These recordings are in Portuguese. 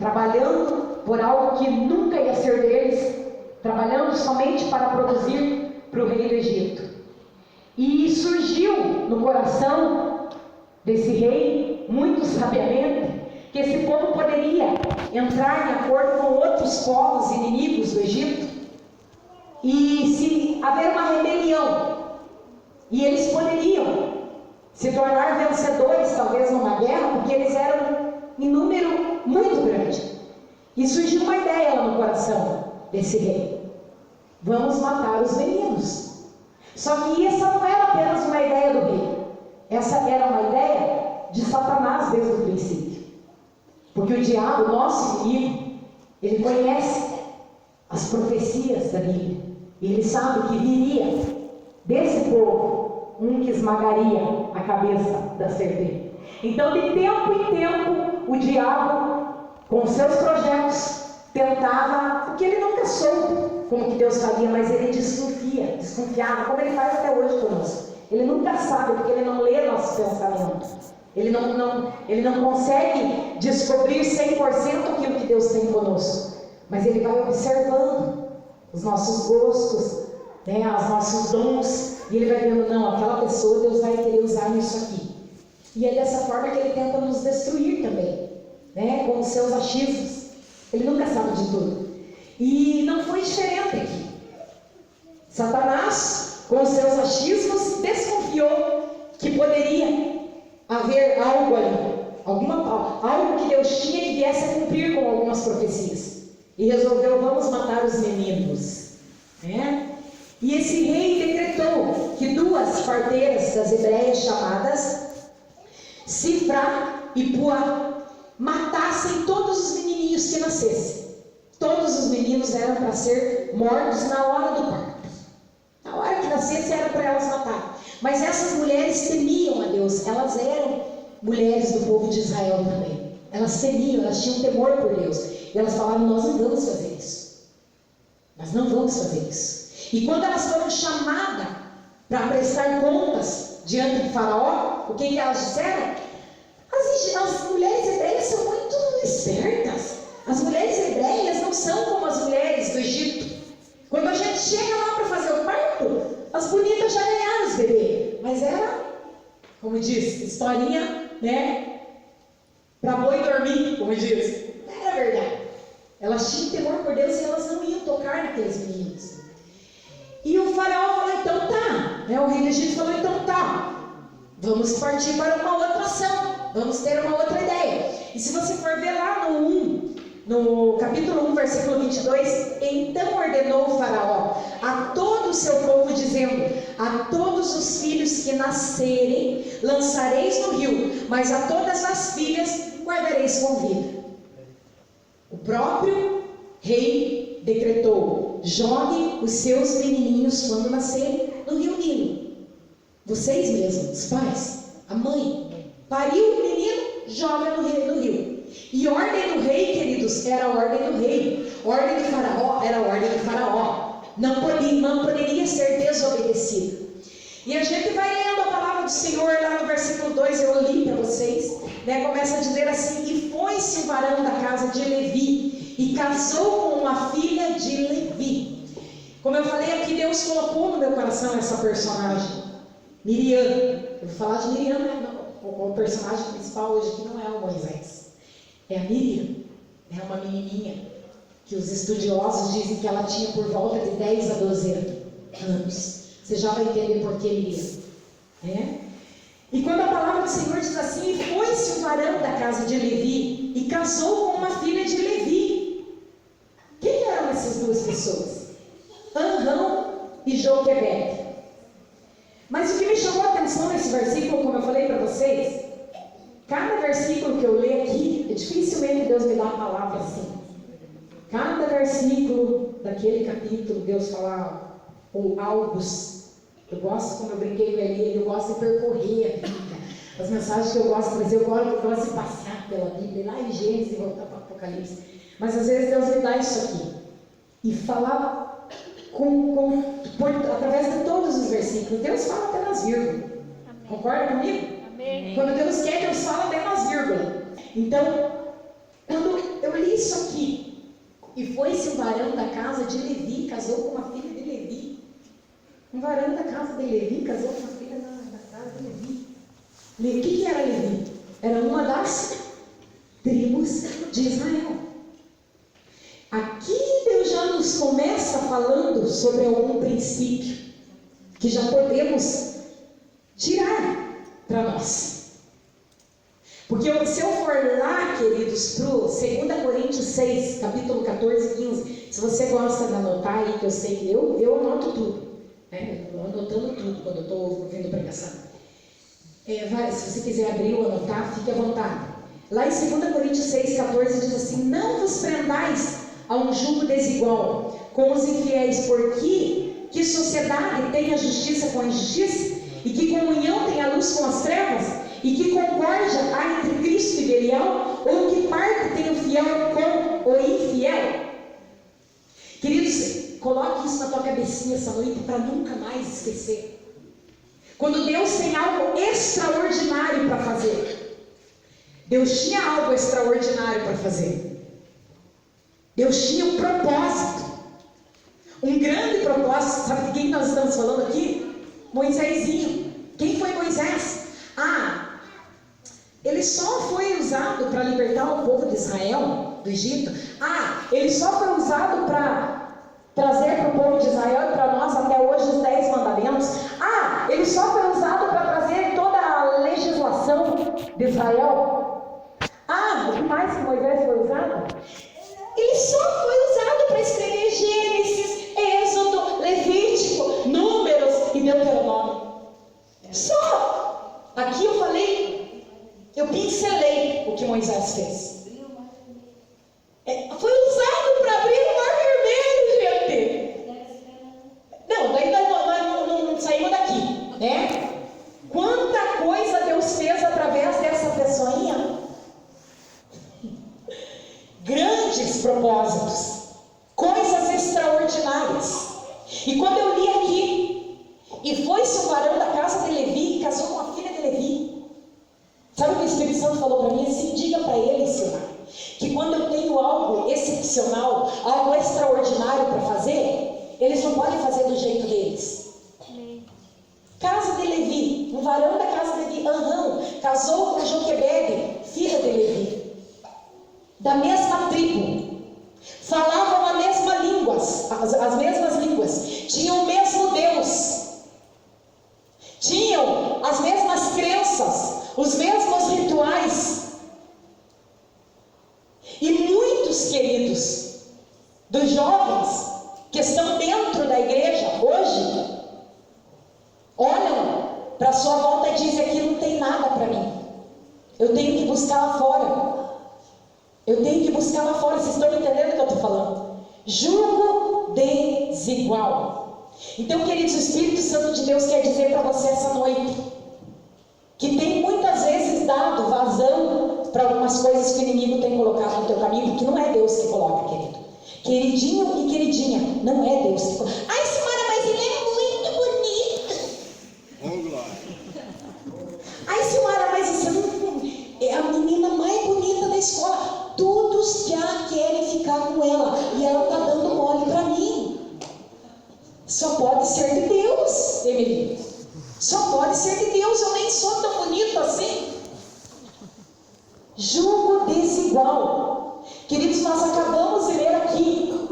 trabalhando por algo que nunca ia ser deles, trabalhando somente para produzir para o rei do Egito. E surgiu no coração desse rei, muito sabiamente, que esse povo poderia entrar em acordo com outros povos inimigos do Egito, e se haver uma rebelião, e eles poderiam se tornar vencedores, talvez numa guerra, porque eles eram em número muito grande. E surgiu uma ideia lá no coração desse rei: vamos matar os meninos. Só que essa não era apenas uma ideia do rei, essa era uma ideia de Satanás desde o princípio. Porque o diabo, nosso inimigo, ele conhece as profecias da Bíblia, e ele sabe que viria desse povo um que esmagaria a cabeça da serpente. Então, de tempo em tempo, o diabo, com seus projetos, tentava, porque ele nunca soube como que Deus faria, mas ele desconfiava, como ele faz até hoje conosco. Ele nunca sabe, porque ele não lê nosso pensamento. Ele não consegue descobrir 100% aquilo que Deus tem conosco. Mas ele vai observando os nossos gostos, né, os nossos dons, e ele vai vendo, não, aquela pessoa Deus vai querer usar nisso aqui. E é dessa forma que ele tenta nos destruir também, né, com os seus achismos. Ele nunca sabe de tudo. E não foi diferente aqui. Satanás, com os seus achismos, desconfiou que poderia haver algo ali, algo que Deus tinha que viesse a cumprir com algumas profecias. E resolveu, vamos matar os meninos, né? E esse rei decretou que 2 parteiras das hebreias chamadas Sifra e Puá matassem todos os menininhos que nascessem. Todos os meninos eram para ser mortos na hora do parto. Na hora que nascesse era para elas matar. Mas essas mulheres temiam a Deus. Elas eram mulheres do povo de Israel também. Elas temiam, elas tinham temor por Deus. E elas falavam, nós não vamos fazer isso. Nós não vamos fazer isso. E quando elas foram chamadas para prestar contas diante de Faraó, o que elas disseram? As mulheres hebreias são muito espertas. As mulheres hebreias não são como as mulheres do Egito. Quando a gente chega lá para fazer o parto, as bonitas já ganharam os bebês. Mas era, como diz, historinha, né? Para boi dormir, como diz. Não era verdade. Elas tinham temor por Deus e elas não iam tocar naqueles meninos. E o faraó falou, então tá. O rei do Egito falou, então tá. Vamos partir para uma outra ação. Vamos ter uma outra ideia. E se você for ver lá no capítulo 1, versículo 22, então ordenou o faraó a todo o seu povo, dizendo, a todos os filhos que nascerem lançareis no rio, mas a todas as filhas guardareis com vida. O próprio rei decretou, jogue os seus menininhos quando nascerem no rio Nilo. Vocês mesmos, os pais, a mãe, pariu o menino, joga no rio. E ordem do rei, queridos, era a ordem do rei. Ordem do faraó era a ordem do faraó. Não poderia ser desobedecido. E a gente vai lendo a palavra do Senhor lá no versículo 2, eu li para vocês, né? Começa a dizer assim, e foi-se um varão da casa de Levi, e casou com uma filha de Levi. Como eu falei aqui, Deus colocou no meu coração essa personagem, Miriam. Eu vou falar de Miriam, né? O personagem principal hoje aqui não é o Moisés, é a Miriam. É uma menininha que os estudiosos dizem que ela tinha por volta de 10 a 12 anos. Você já vai entender por que Miriam, né? E quando a palavra do Senhor diz assim, e foi-se um varão da casa de Levi, e casou com uma filha de Levi. Quem eram essas duas pessoas? Anrão e Joquebede. Mas o que me chamou a atenção nesse versículo, como eu falei para vocês, cada versículo que eu leio aqui, dificilmente Deus me dá uma palavra assim. Cada versículo daquele capítulo, Deus fala ou algo. Eu gosto, como eu brinquei com ele, eu gosto de percorrer a Bíblia. As mensagens que eu gosto de trazer, eu gosto de passear pela Bíblia, lá em Gênesis e voltar para Apocalipse. Mas às vezes Deus me dá isso aqui. E falar através de todos os versículos. Deus fala até nas vírgulas. Amém. Concorda comigo? Amém. Quando Deus quer, Deus fala até nas vírgulas. Então, quando eu li isso aqui. E foi-se um varão da casa de Levi, casou com uma filha de Levi. Um varão da casa de Levi casou com uma filha da casa de Levi. O que era Levi? Era uma das tribos de Israel. Aqui Deus já nos começa falando sobre algum princípio que já podemos tirar para nós. Porque se eu for lá, queridos, para o 2 Coríntios 6, capítulo 14 e 15, se você gosta de anotar aí, que eu sei que eu anoto tudo, né? Eu estou anotando tudo quando eu estou ouvindo pregação. Se você quiser abrir ou anotar, fique à vontade. Lá em 2 Coríntios 6, 14 diz assim: não vos prendais a um jugo desigual com os infiéis, porque que sociedade tem a justiça com a injustiça, e que comunhão tem a luz com as trevas, e que concórdia há entre Cristo e Belial, ou que parte tem o fiel com o infiel? Queridos, coloque isso na tua cabecinha essa noite para nunca mais esquecer. Quando Deus tem algo extraordinário para fazer, Deus tinha algo extraordinário para fazer. Deus tinha um propósito, um grande propósito. Sabe de quem nós estamos falando aqui? Moisésinho. Quem foi Moisés? Ele só foi usado para libertar o povo de Israel do Egito. Ele só foi usado para trazer para o povo de Israel e para nós até hoje os 10 mandamentos. Ele só foi usado para trazer toda a legislação de Israel. O que mais que Moisés foi usado? Ele só foi usado para escrever Gênesis, Êxodo, Levítico, Números e Deuteronômio. Só! Aqui eu falei, eu pincelei o que Moisés fez. Foi usado para abrir o Mar Vermelho, gente. Daí nós não saímos daqui, né? Quanta coisa Deus fez através dessa pessoinha. Grandes propósitos, coisas extraordinárias. E quando eu li aqui, e foi-se um varão da casa de Levi, e casou com a filha de Levi. Sabe o que o Espírito Santo falou para mim? Assim, diga para ele, Senhor, que quando eu tenho algo excepcional, algo extraordinário para fazer, eles não podem fazer do jeito deles. Casa de Levi, um varão da casa de Levi, casou com Joquebede, filha de Levi, da mesma tribo, falavam a mesma língua, as mesmas línguas, tinham o mesmo Deus, tinham as mesmas crenças, os mesmos rituais. E muitos, queridos, dos jovens que estão dentro da igreja hoje, olham para a sua volta e dizem: aqui não tem nada para mim, eu tenho que buscar lá fora. Eu tenho que buscar lá fora. Vocês estão entendendo o que eu estou falando? Jugo desigual. Então, queridos, o Espírito Santo de Deus quer dizer para você essa noite que tem muitas vezes dado vazão para algumas coisas que o inimigo tem colocado no teu caminho, porque não é Deus que coloca, querido. Queridinho e queridinha, não é Deus que coloca. Simara, mas ele é muito bonito. Simara, mas você não é a menina mais bonita da escola. Todos já querem ficar com ela e ela está dando mole para mim. Só pode ser de Deus, Emily. Só pode ser de Deus. Eu nem sou tão bonito assim. Jugo desigual. Queridos, nós acabamos de ler aqui.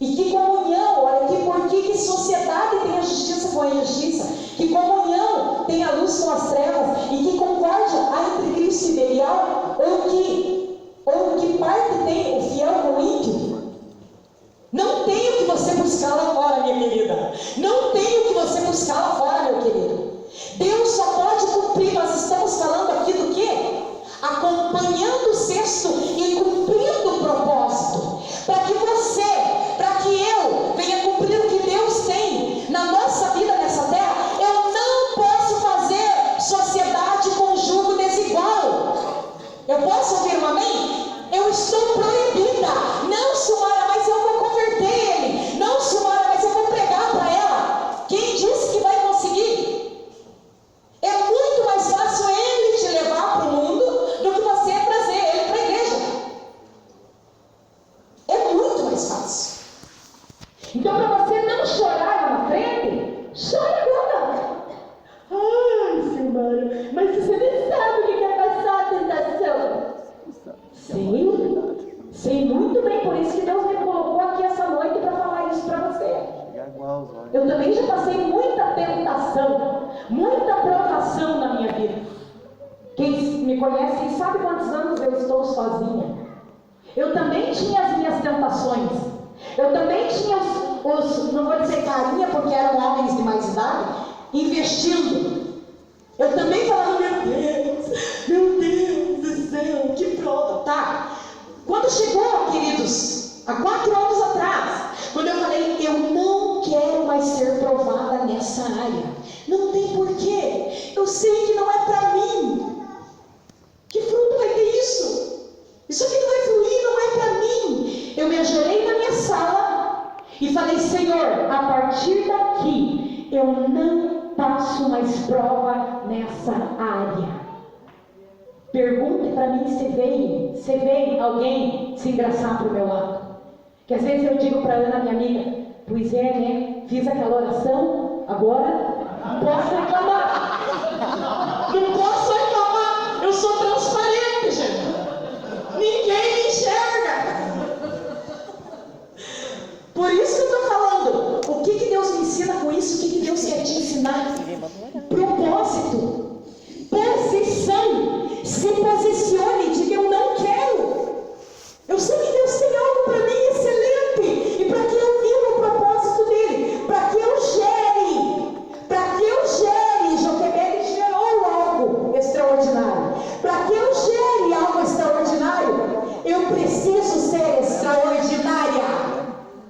E que comunhão, olha aqui, por que sociedade tem a justiça com a injustiça? Que comunhão tem a luz com as trevas? E que concórdia há entre Cristo e Belial? Ou que parte tem o fiel com o ímpio? Não tem o que você buscar lá fora, minha querida. Não tem o que você buscar lá fora, meu querido. Deus só pode cumprir. Nós estamos falando aqui do quê? Acompanhando o sexto e cumprindo o propósito. Para que você, para que eu venha cumprir o que Deus tem na nossa vida nessa terra, eu não posso fazer sociedade com jugo desigual. Eu posso ouvir um amém? Eu estou proibida. Não, Silmara, mas eu vou converter ele. Não, Silmara, mas eu vou pregar para ela. Quem disse que vai conseguir? É muito mais fácil ele te levar para o mundo do que você trazer ele para a igreja. Então, para você não chorar lá na frente, chore agora. Ai, Silmara, mas você nem sabe o que é passar a tentação. Sei muito bem, por isso que Deus me colocou aqui essa noite para falar isso para você. Eu também já passei muita tentação, muita provação na minha vida. Quem me conhece sabe quantos anos eu estou sozinha. Eu também tinha as minhas tentações. Eu também tinha não vou dizer carinha, porque eram homens de mais idade, investindo. Eu também falava, meu Deus do céu, que prova. Tá. Quando chegou, queridos, há 4 anos atrás, quando eu falei, eu não quero mais ser provada nessa área. Não tem porquê. Eu sei que não é para mim. Que fruto vai ter isso? Isso aqui não vai fluir, não é para mim. Eu me ajoelhei na minha sala e falei, Senhor, a partir daqui, eu não passo mais prova nessa área. Pergunte para mim se veio alguém se engraçar para o meu lado. Que às vezes eu digo para Ana, minha amiga, pois é, né? Fiz aquela oração, agora não posso reclamar. Não posso reclamar. Eu sou transparente, gente. Ninguém me enxerga. Por isso que eu estou falando. O que Deus me ensina com isso? O que Deus quer te ensinar? Propósito. Posição. Se posicione, diga eu não quero. Eu sei que Deus tem algo para mim excelente. E para que eu viva o propósito dele. Para que eu gere. Joquebede gerou algo extraordinário. Para que eu gere algo extraordinário, eu preciso ser extraordinária.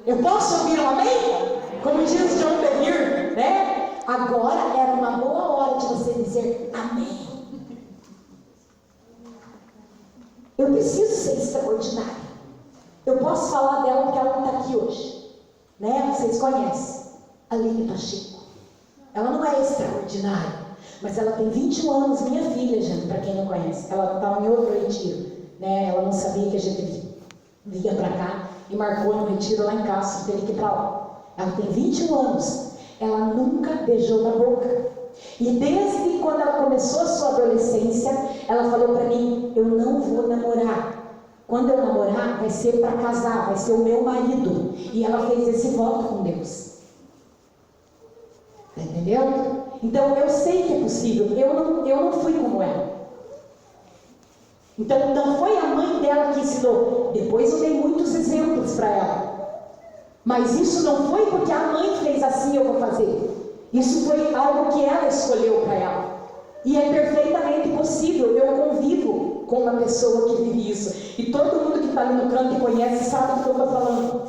Eu posso ouvir um amém? Como diz John Bevere, né? Agora era uma boa hora de você dizer amém. Eu preciso ser extraordinária. Eu posso falar dela porque ela não está aqui hoje, né? Vocês conhecem Aline Pacheco. Ela não é extraordinária, mas ela tem 21 anos, minha filha, gente, para quem não conhece. Ela estava em outro retiro, né? Ela não sabia que a gente vinha para cá e marcou no retiro lá em casa, teve que ir para lá. Ela tem 21 anos, ela nunca beijou na boca. E desde quando ela começou a sua adolescência, ela falou para mim, eu não vou namorar. Quando eu namorar, vai ser para casar, vai ser o meu marido. E ela fez esse voto com Deus. Entendeu? Então eu sei que é possível. Eu não fui como ela. Então não foi a mãe dela que ensinou. Depois eu dei muitos exemplos para ela. Mas isso não foi porque a mãe fez assim, eu vou fazer. Isso foi algo que ela escolheu para ela. E é perfeitamente possível. Eu convivo com uma pessoa que vive isso. E todo mundo que está ali no canto e conhece sabe do que eu estou falando.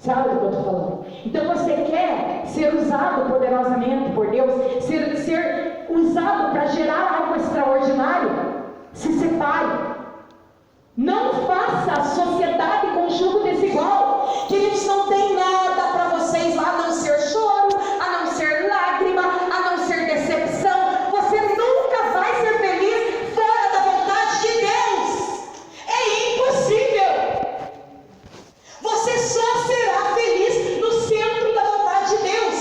Sabe do que eu estou falando? Então você quer ser usado poderosamente por Deus, ser usado para gerar algo extraordinário? Se separe. Não faça a sociedade com jugo desigual. Queridos, não tem nada para vocês lá a não ser choro, a não ser lágrima, a não ser decepção. Você nunca vai ser feliz fora da vontade de Deus. É impossível. Você só será feliz no centro da vontade de Deus.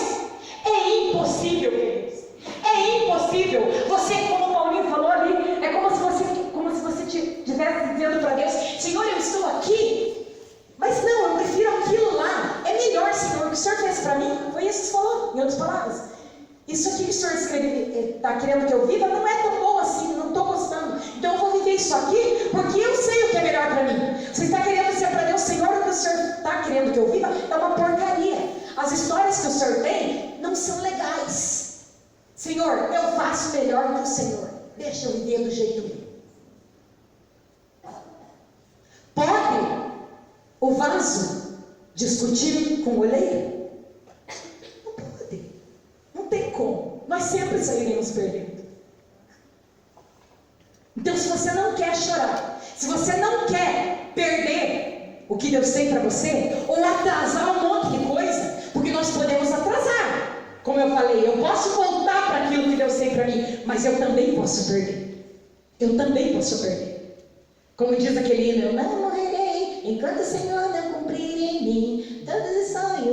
É impossível, queridos. É impossível. Você, como o Paulinho falou ali, é como se você estivesse dizendo para Deus, Senhor, eu estou aqui, mas não, eu prefiro aquilo lá. É melhor, Senhor, o que o Senhor fez para mim. Foi isso que você falou, em outras palavras. Isso aqui que o Senhor está querendo que eu viva não é tão bom assim, não estou gostando. Então eu vou viver isso aqui porque eu sei o que é melhor para mim. Você está querendo dizer para Deus, Senhor, o que o Senhor está querendo que eu viva é uma porcaria. As histórias que o Senhor tem não são legais. Senhor, eu faço melhor que o Senhor. Deixa eu viver do jeito meu. Pode o vaso discutir com o oleiro? Não pode. Não tem como. Nós sempre sairemos perdendo. Então, se você não quer chorar, se você não quer perder o que Deus tem para você, ou atrasar um monte de coisa, porque nós podemos atrasar. Como eu falei, eu posso voltar para aquilo que Deus tem para mim, mas eu também posso perder. Eu também posso perder. Como diz aquele hino, eu não morrerei enquanto o Senhor não cumprir em mim todos os sonhos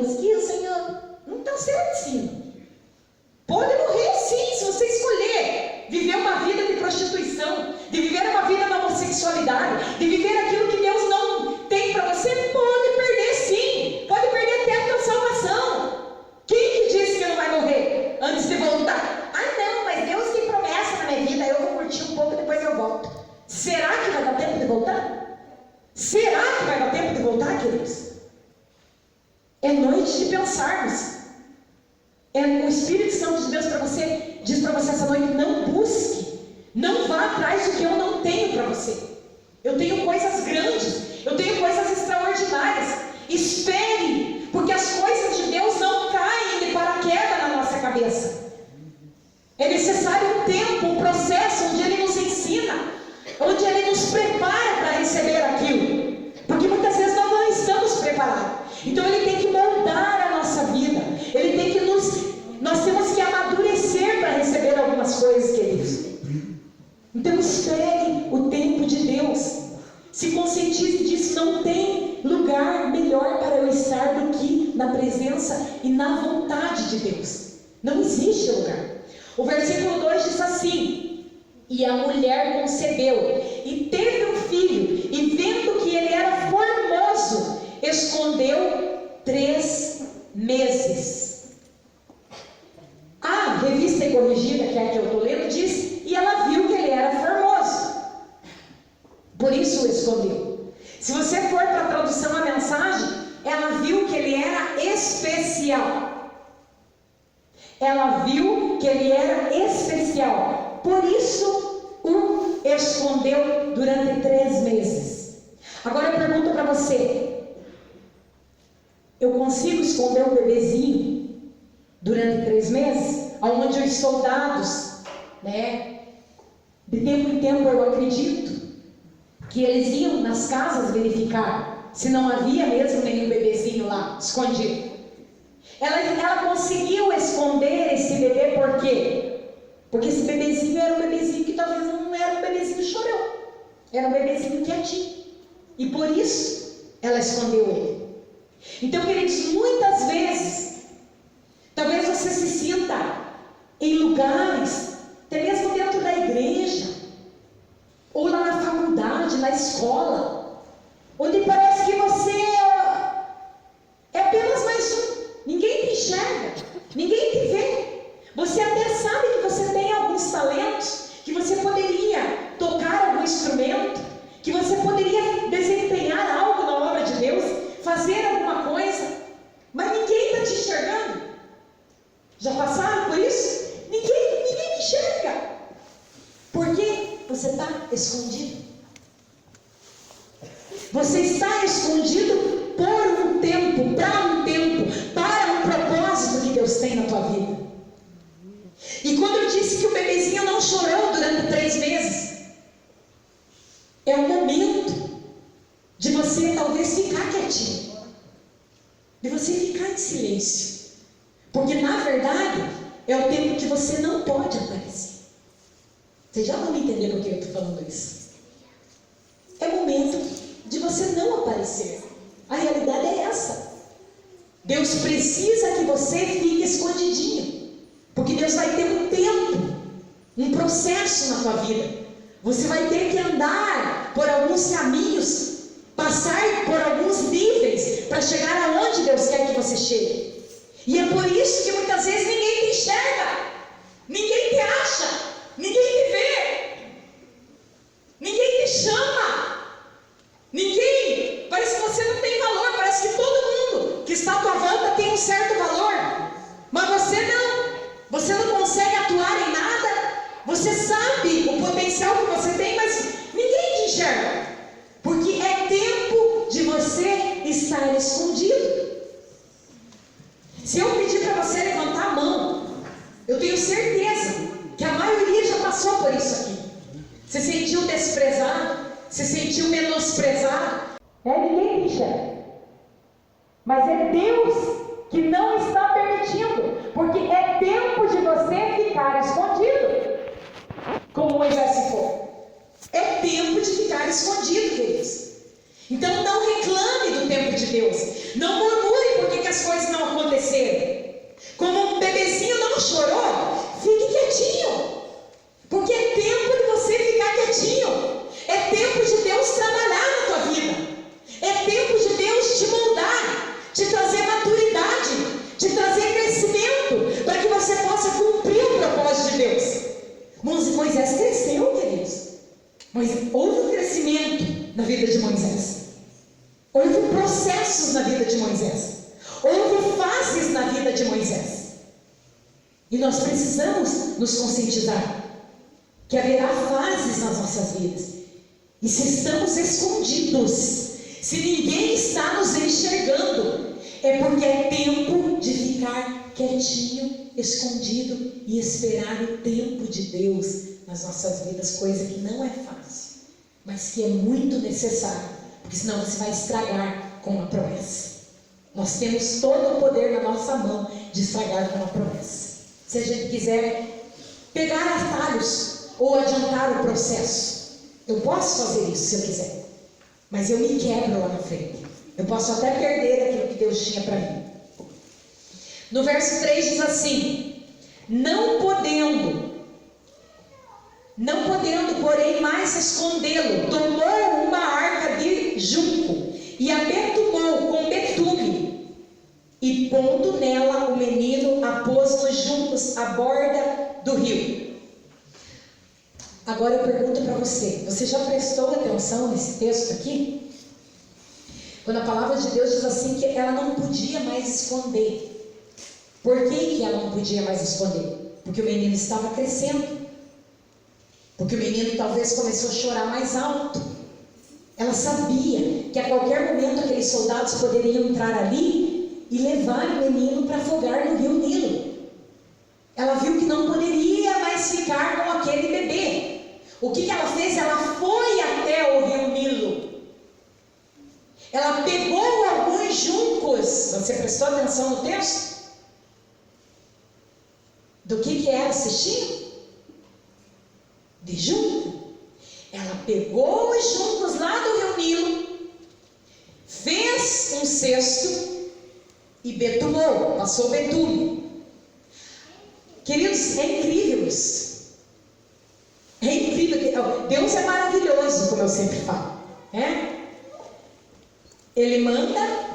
Será que vai dar tempo de voltar, queridos? É noite de pensarmos. O Espírito Santo de Deus diz para você essa noite: não busque, não vá atrás do que eu não tenho para você. Eu tenho coisas grandes, eu tenho coisas extraordinárias. Espere, porque as coisas de Deus não caem de paraquedas na nossa cabeça. É necessário um tempo, um processo onde Ele nos ensina, onde Ele nos prepara para receber aquilo, porque muitas vezes nós não estamos preparados. Então Ele tem que moldar a nossa vida, Ele tem que nós temos que amadurecer para receber algumas coisas, queridos. Então espere o tempo de Deus, se conscientize disso. Não tem lugar melhor para eu estar do que na presença e na vontade de Deus. Não existe lugar. O versículo 2 diz assim: e a mulher concebeu e teve um filho, e vendo que ele era formoso, escondeu 3 meses. A Revista e Corrigida, que é a que eu estou lendo, diz: e ela viu que ele era formoso, por isso o escondeu. Se você for para a tradução a mensagem, ela viu que ele era especial. Ela viu que ele era especial, por isso o escondeu durante 3 meses. Agora eu pergunto para você: eu consigo esconder um bebezinho durante 3 meses? Onde os soldados, de tempo em tempo, eu acredito que eles iam nas casas verificar se não havia mesmo nenhum bebezinho lá escondido. Ela conseguiu esconder esse bebê, por quê? Porque esse bebezinho era um bebezinho que talvez não era um bebezinho chorão, era um bebezinho quietinho, e por isso ela escondeu ele. Então, queridos, muitas vezes, talvez você se sinta em lugares, até mesmo dentro da igreja, ou lá na faculdade, na escola, onde parece que você é apenas mais um. Ninguém te enxerga, ninguém te vê. Você até sabe que você tem alguns talentos, que você poderia tocar algum instrumento, que você poderia desempenhar algo na obra de Deus, fazer alguma coisa, mas ninguém está te enxergando. Já passaram por isso? Ninguém me enxerga. Por quê? Você está escondido. Você está escondido por um tempo, para um propósito que Deus tem na tua vida. E quando eu disse que o bebezinho não chorou durante 3 meses, é o momento de você talvez ficar quietinho, de você ficar em silêncio, porque na verdade é o tempo que você não pode aparecer. Vocês já vão entender por que eu estou falando isso. É o momento de você não aparecer. A realidade é essa. Deus precisa que você fique escondidinho, porque Deus vai ter um tempo, um processo na tua vida. Você vai ter que andar por alguns caminhos, passar por alguns níveis para chegar aonde Deus quer que você chegue. E é por isso que muitas vezes ninguém te enxerga, ninguém te acha, ninguém te vê, ninguém te chama, ninguém, parece que você não tem valor, parece que todo mundo que está à tua volta tem um certo valor, mas você não consegue atuar em nada. Você sabe o potencial que você tem, mas ninguém te enxerga, porque é tempo de você estar escondido. Se eu pedir para você levantar a mão, eu tenho certeza que a maioria já passou por isso aqui. Se sentiu desprezado, se sentiu menosprezado. Ninguém te enxerga, mas é Deus que não está permitindo, porque é tempo de você ficar escondido, como Moisés ficou. É tempo de ficar escondido, queridos. Então não reclame do tempo de Deus, não murmure porque que as coisas não aconteceram. Como um bebezinho não chorou, fique quietinho, porque é tempo de você ficar quietinho. É tempo de Deus trabalhar na tua vida, é tempo de Deus te moldar, te trazer maturidade, te trazer crescimento, para que você possa cumprir o propósito de Deus. Moisés cresceu, queridos, mas houve um crescimento na vida de Moisés. Moisés. Houve processos na vida de Moisés. Houve fases na vida de Moisés. E nós precisamos nos conscientizar que haverá fases nas nossas vidas. E se estamos escondidos, se ninguém está nos enxergando, é porque é tempo de ficar quietinho, escondido e esperar o tempo de Deus nas nossas vidas, coisa que não é fácil, mas que é muito necessário, porque senão você vai estragar com uma promessa. Nós temos todo o poder na nossa mão de estragar com uma promessa. Se a gente quiser pegar atalhos ou adiantar o processo, eu posso fazer isso se eu quiser, mas eu me quebro lá na frente. Eu posso até perder aquilo que Deus tinha para mim. No verso 3 diz assim: não podendo, porém, mais escondê-lo, tomou uma arca de junco e a betumou com betume, e pondo nela o menino, a pôs nos juncos à borda do rio. Agora eu pergunto para você: você já prestou atenção nesse texto aqui? Quando a palavra de Deus diz assim que ela não podia mais esconder. Por que ela não podia mais esconder? Porque o menino estava crescendo. Porque o menino talvez começou a chorar mais alto. Ela sabia que a qualquer momento aqueles soldados poderiam entrar ali e levar o menino para afogar no rio Nilo. Ela viu que não poderia mais ficar com aquele bebê. O que ela fez? Ela foi até o rio Nilo. Ela pegou alguns juncos. Você prestou atenção no texto? Do que era o cestinho? De junco. Ela pegou os juncos lá do rio Nilo, fez um cesto e betumou, passou betume. Queridos, é incrível isso. É incrível. Deus é maravilhoso, como eu sempre falo. Ele manda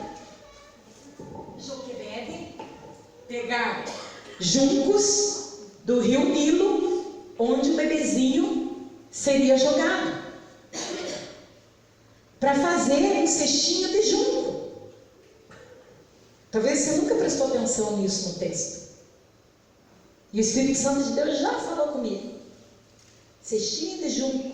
Joquebede pegar juncos do rio Nilo, onde o bebezinho seria jogado, para fazer um cestinho de junco. Talvez você nunca prestou atenção nisso no texto. E o Espírito Santo de Deus já falou comigo. Cestinho de junco.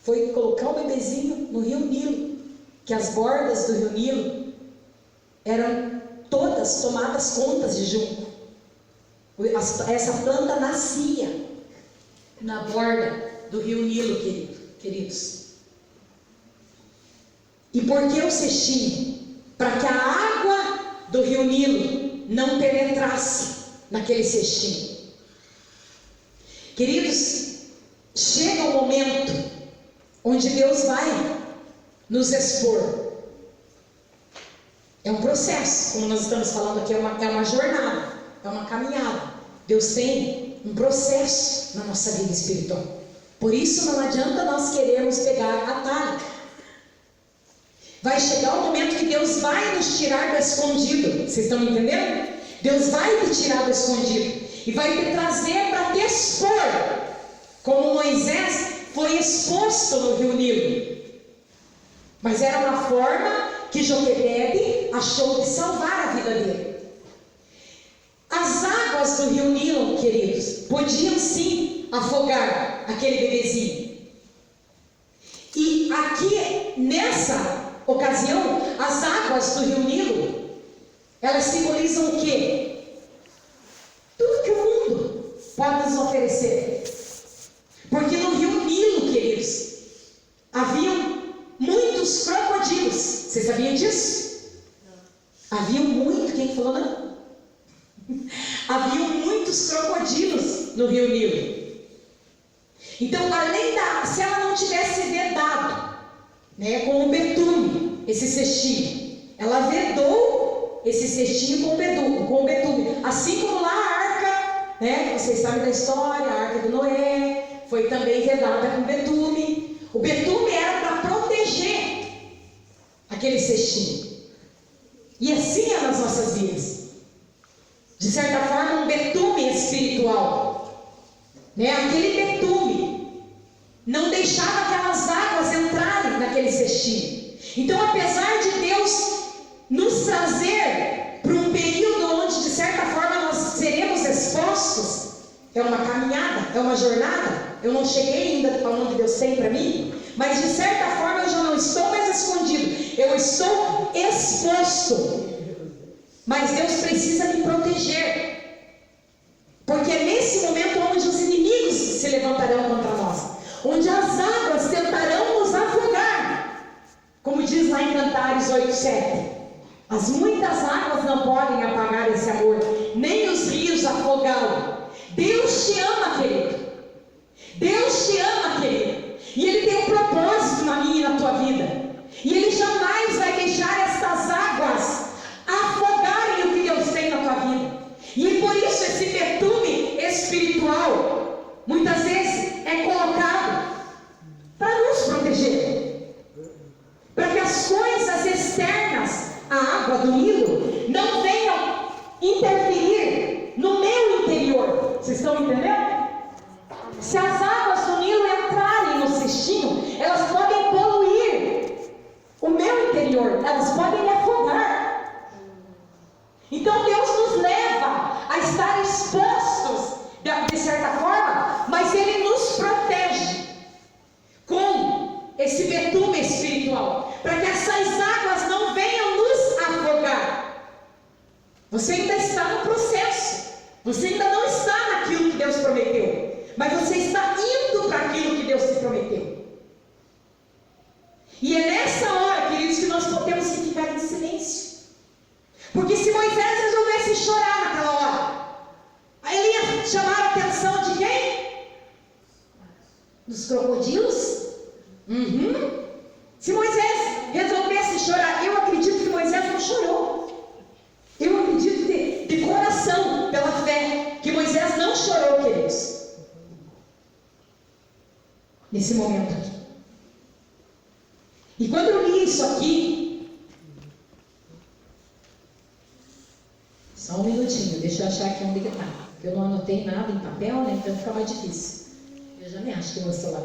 Foi colocar o bebezinho no rio Nilo, que as bordas do rio Nilo eram todas tomadas contas de junco. Essa planta nascia na borda do rio Nilo, queridos. E por que o cestinho? Para que a água do rio Nilo não penetrasse naquele cestinho. Queridos, chega um momento onde Deus vai nos expor. É um processo, como nós estamos falando aqui, é uma jornada, é uma caminhada. Deus tem um processo na nossa vida espiritual. Por isso não adianta nós querermos pegar atalho. Vai chegar o momento que Deus vai nos tirar do escondido. Vocês estão me entendendo? Deus vai te tirar do escondido e vai te trazer para te expor, como Moisés foi exposto no rio Nilo. Mas era uma forma que Joquebede achou de salvar a vida dele. As águas do rio Nilo, queridos, podiam sim afogar aquele bebezinho. E aqui, nessa ocasião, as águas do rio Nilo, elas simbolizam o quê? Tudo que o mundo pode nos oferecer. Porque no rio Nilo, queridos, haviam muitos crocodilos. Vocês sabiam disso? Haviam muito, quem falou não? Haviam muitos crocodilos no rio Nilo. Então, se ela não tivesse vedado, com o betume, esse cestinho, ela vedou esse cestinho com o betume. Assim como lá a arca, vocês sabem da história, a arca de Noé foi também vedada com betume. O betume era para proteger aquele cestinho. E assim é nas nossas vidas. De certa forma, um betume espiritual. Aquele betume não deixava aquelas águas entrarem naquele cestinho. Então, apesar de Deus nos trazer para um período onde, de certa forma, nós seremos expostos, é uma caminhada, é uma jornada. Eu não cheguei ainda para onde Deus tem para mim, mas de certa forma eu já não estou mais escondido, eu estou exposto. Mas Deus precisa me proteger, porque é nesse momento onde os inimigos se levantarão contra nós, onde as águas tentarão nos afogar, como diz lá em Cantares 8:7. As muitas águas não podem apagar esse amor, nem os rios afogá-lo. Deus te ama, querido. Deus te ama, querido. E Ele tem um propósito na minha e na tua vida. E Ele jamais vai deixar estas águas afogarem o que Deus tem na tua vida. E por isso esse betume espiritual muitas vezes é colocado para nos proteger, para que as coisas externas, a água do Nilo, não venham interferir no meu interior. Vocês estão entendendo? Se as águas do Nilo entrarem no cestinho, elas podem poluir o meu interior, elas podem me afogar. Então Deus nos leva a estar expostos de certa forma, mas Ele nos protege com esse betume espiritual, para que essas águas não venham nos afogar. Você ainda está no processo, você ainda não está naquilo que Deus prometeu, mas você está indo para aquilo que Deus te prometeu. E é nessa hora, queridos, que nós podemos ficar em silêncio. Porque se Moisés resolvesse chorar naquela hora, aí ele ia chamar a atenção de quem? Dos crocodilos? Se Moisés resolvesse chorar, eu acredito que Moisés não chorou. Eu acredito de coração, pela fé, que Moisés não chorou, queridos, nesse momento aqui. E quando eu li isso aqui, só um minutinho, deixa eu achar aqui onde está, porque eu não anotei nada em papel, né? Então fica mais difícil. Eu já me acho que é o meu celular.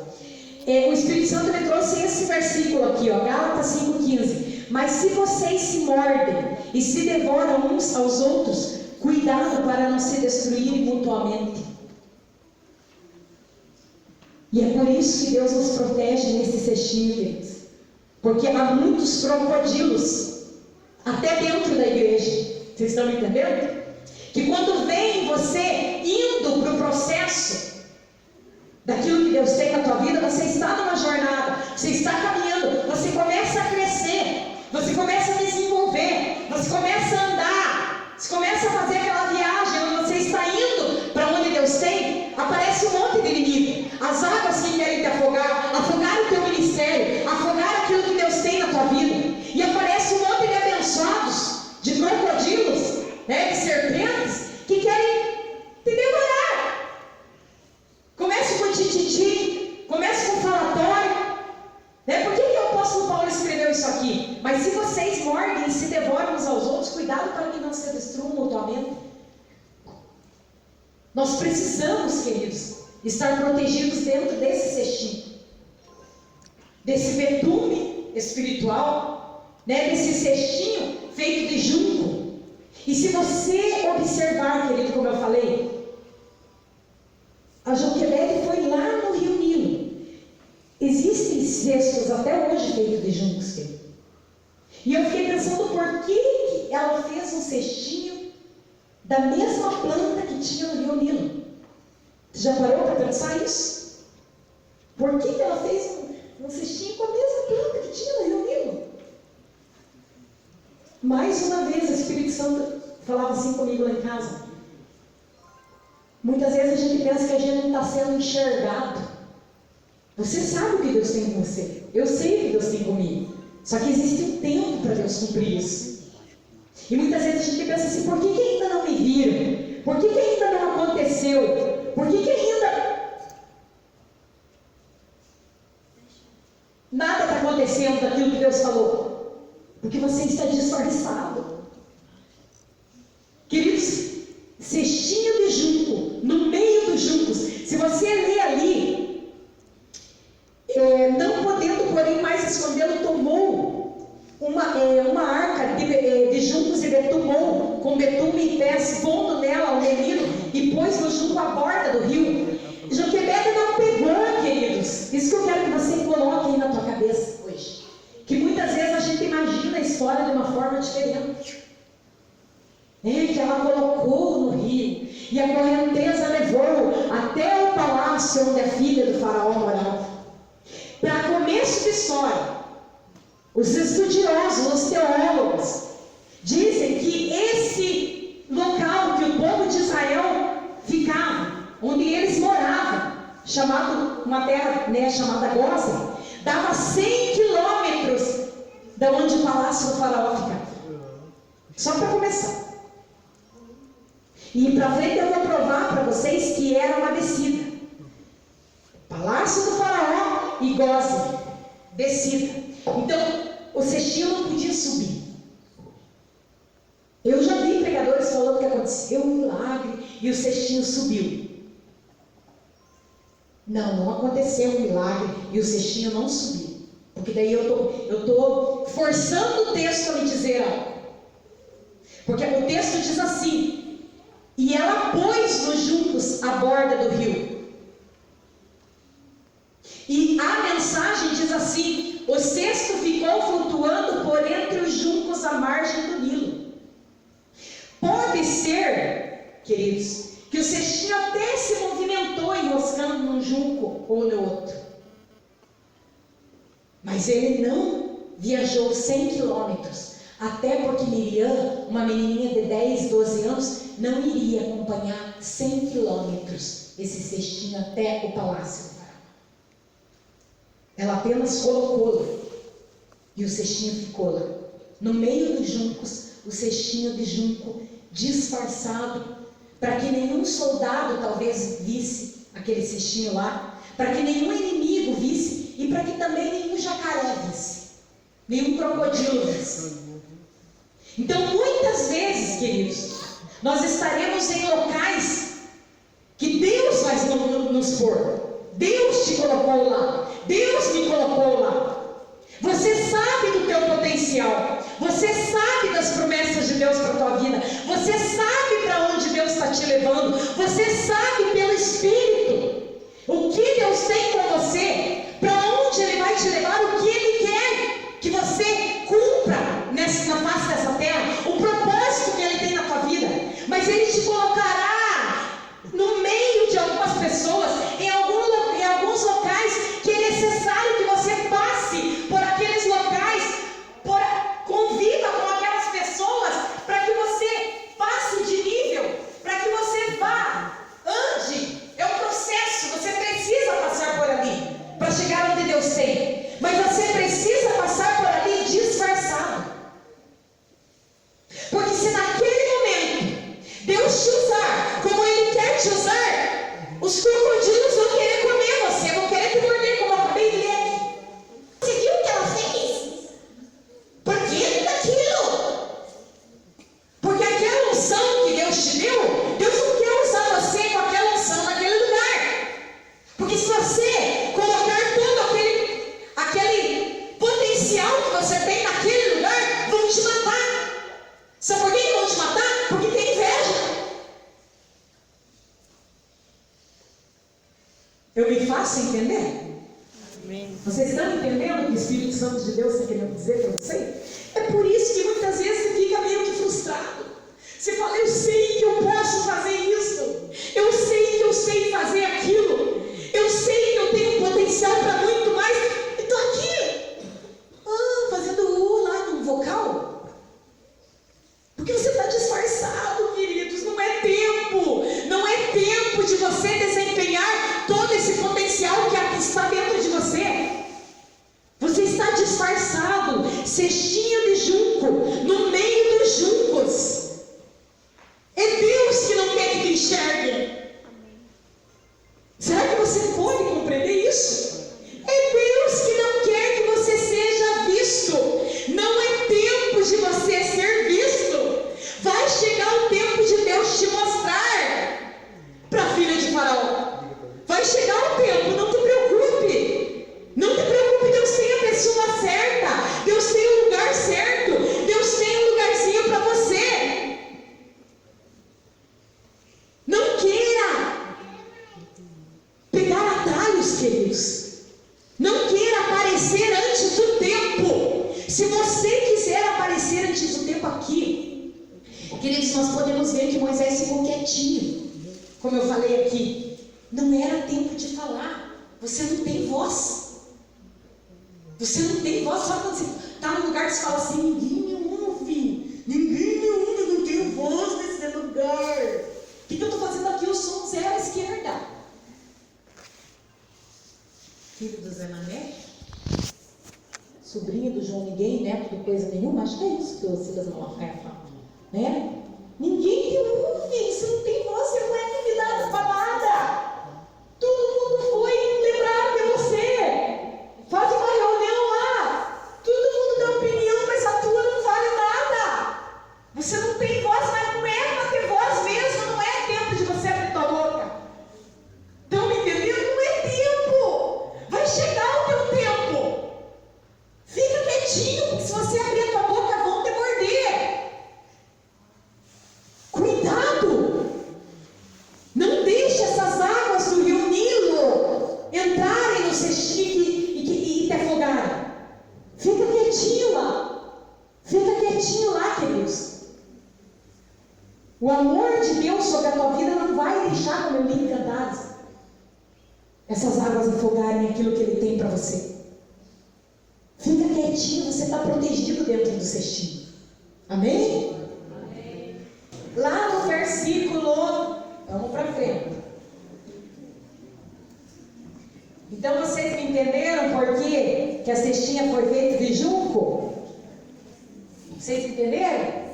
O Espírito Santo me trouxe esse versículo aqui, ó, Gálatas 5,15. Mas se vocês se mordem e se devoram uns aos outros, cuidado para não se destruírem mutuamente. E é por isso que Deus nos protege nesse cestinho, queridos. Porque há muitos crocodilos, até dentro da igreja. Vocês estão me entendendo? Que quando vem você indo para o processo daquilo que Deus tem na tua vida, você está numa jornada, você está caminhando, você começa a crescer, você começa a desenvolver, você começa a andar, você começa a fazer aquela viagem onde você está indo para onde Deus tem, aparece um monte de inimigo. As águas que querem te afogar, afogar o teu ministério, afogar aquilo que Deus tem na tua vida. E aparece um monte de abençoados, de crocodilos, né, de serpentes, que querem te devorar. Comece com tititi, comece com falatório, né? Por que o apóstolo Paulo escreveu isso aqui? Mas se vocês mordem e se devoram uns aos outros, cuidado para que não se destruam mutuamente. Nós precisamos, queridos, estar protegidos dentro desse cestinho, desse betume espiritual, né? Desse cestinho feito de junco. E se você observar, querido, como eu falei, a Joquebede foi lá no Rio Nilo. Existem cestos até hoje feitos de juncos, querido. E eu fiquei pensando por que ela fez um cestinho da mesma planta que tinha no Rio Nilo. Você já parou para pensar isso? Por que ela fez um cestinho com a mesma planta que tinha no Rio Nilo? Mais uma vez, o Espírito Santo falava assim comigo lá em casa. Muitas vezes a gente pensa que a gente não está sendo enxergado. Você sabe o que Deus tem com você. Eu sei o que Deus tem comigo. Só que existe um tempo para Deus cumprir isso. E muitas vezes a gente pensa assim, por que ainda não me viram? Por que ainda não aconteceu? Por que ainda nada está acontecendo daquilo que Deus falou? Porque você está disfarçado. Queridos, cestinho de junco, no meio dos juncos. Se você ler ali, não podendo, porém, mais escondê-lo, tomou na história de uma forma diferente. Que ela colocou no rio, e a correnteza levou até o palácio onde a filha do faraó morava. Para começo de história, os estudiosos, os teólogos, dizem que esse local que o povo de Israel ficava, onde eles moravam, uma terra chamada Gósen, dava 100 quilômetros de onde o palácio do faraó ficava. Só para começar. E para frente eu vou provar para vocês que era uma descida. Palácio do faraó e Gósen, descida. Então, o cestinho não podia subir. Eu já vi pregadores falando que aconteceu um milagre e o cestinho subiu. Não aconteceu um milagre e o cestinho não subiu. Porque daí eu estou forçando o texto a me dizer algo. Porque o texto diz assim: e ela pôs nos juncos à borda do rio. E a mensagem diz assim: o cesto ficou flutuando por entre os juncos à margem do Nilo. Pode ser, queridos, que o cestinho até se movimentou enroscando num junco ou no outro. Mas ele não viajou 100 quilômetros. Até porque Miriam, uma menininha de 10, 12 anos, não iria acompanhar 100 quilômetros esse cestinho até o palácio do faraó. Ela apenas colocou lá. E o cestinho ficou lá. No meio dos juncos, o cestinho de junco disfarçado, para que nenhum soldado talvez visse aquele cestinho lá, para que nenhum inimigo visse e para que também nenhum jacaré visse, nenhum crocodilo visse. Então, muitas vezes, queridos, nós estaremos em locais que Deus vai nos pôr. Deus te colocou lá. Deus me colocou lá. Você sabe do teu potencial. Você sabe das promessas de Deus para a tua vida. Você sabe para onde Deus está te levando. Você sabe pelo Espírito o que Deus tem com você, para onde Ele vai te levar, o que Ele quer que você cumpra na face dessa terra, o propósito que Ele tem na tua vida. Mas Ele te colocará no meio de algumas pessoas, em alguns locais que é necessário que você passe por aqueles locais, conviva com aquelas pessoas, para que você passe de nível, para que você vá, ande. É um processo, você precisa passar por ali para chegar onde Deus tem. Mas você precisa passar por ali disfarçado. Porque se naquele momento Deus te usar como Ele quer te usar, os crocodilos vão querer comer você, vão querer te morder, como eu acabei de ler aqui. Você viu o que ela fez? Por que daquilo? Porque aquela unção que Deus te deu, Deus não quer usar você com aquela unção naquele lugar. Porque se você colocar todo aquele potencial que você tem naquele lugar, vão te matar. Sabe por que vão te matar? Porque tem inveja. Eu me faço entender? Amém. Vocês estão entendendo o que o Espírito Santo de Deus está querendo dizer para você? É por isso que muitas vezes você fica meio que frustrado. Você fala: eu sei que eu posso fazer isso, eu sei que eu sei fazer aquilo, eu sei que eu tenho potencial para muito mais, e estou aqui fazendo lá no vocal, porque você está disfarçado, queridos. Não é tempo de você desempenhar todo esse potencial que está dentro de você. Você está disfarçado, cestinho de junco, no meio dos juncos. É Deus que não quer que te enxergue. Será que você pode compreender isso? É Deus que não quer que você seja visto. Não é tempo de você ser visto. Vai chegar o tempo de Deus te mostrar para a filha de Faraó. Vai chegar o tempo, não te preocupe. Não te preocupe, Deus tem a pessoa certa. Deus tem o lugar certo. Deus tem um lugarzinho para você. Não queira pegar atalhos, queridos. Não queira aparecer antes do tempo. Se você quiser aparecer antes do tempo aqui, queridos, nós podemos ver que Moisés ficou quietinho. Como eu falei aqui, não era tempo de falar. Você não tem voz. Você não tem voz. Só quando você está num lugar que você fala assim, ninguém me ouve. Ninguém me ouve, eu não tenho voz nesse lugar. O que eu estou fazendo aqui? Eu sou um zero à esquerda. Filho do Zé Mané? Sobrinho do João Ninguém, neto do coisa nenhuma. Acho que é isso que o Silas Malafaia fala, né? Ninguém te ouve, você não tem voz, você não é convidado para nada. Todo mundo foi lembrar de você. Faz uma reunião lá. Todo mundo dá opinião, mas a tua não vale nada. Você não tem voz, mas não é para ter voz mesmo. Não é tempo de você abrir tua boca. Estão me entendendo? Não é tempo. Vai chegar o teu tempo. Fica quietinho, porque se você abrir a tua boca, vão te morder. Cuidado! Não deixe essas águas do rio Nilo entrarem no cestinho e te afogarem. Fica quietinho lá. Fica quietinho lá, queridos. O amor de Deus sobre a tua vida não vai deixar, como eu li em Cantares, essas águas afogarem aquilo que Ele tem para você. Fica quietinho, você está protegido dentro do cestinho. Amém? Amém. Lá no versículo, vamos para frente. Então vocês me entenderam por que a cestinha foi feita de junco? Vocês entenderam?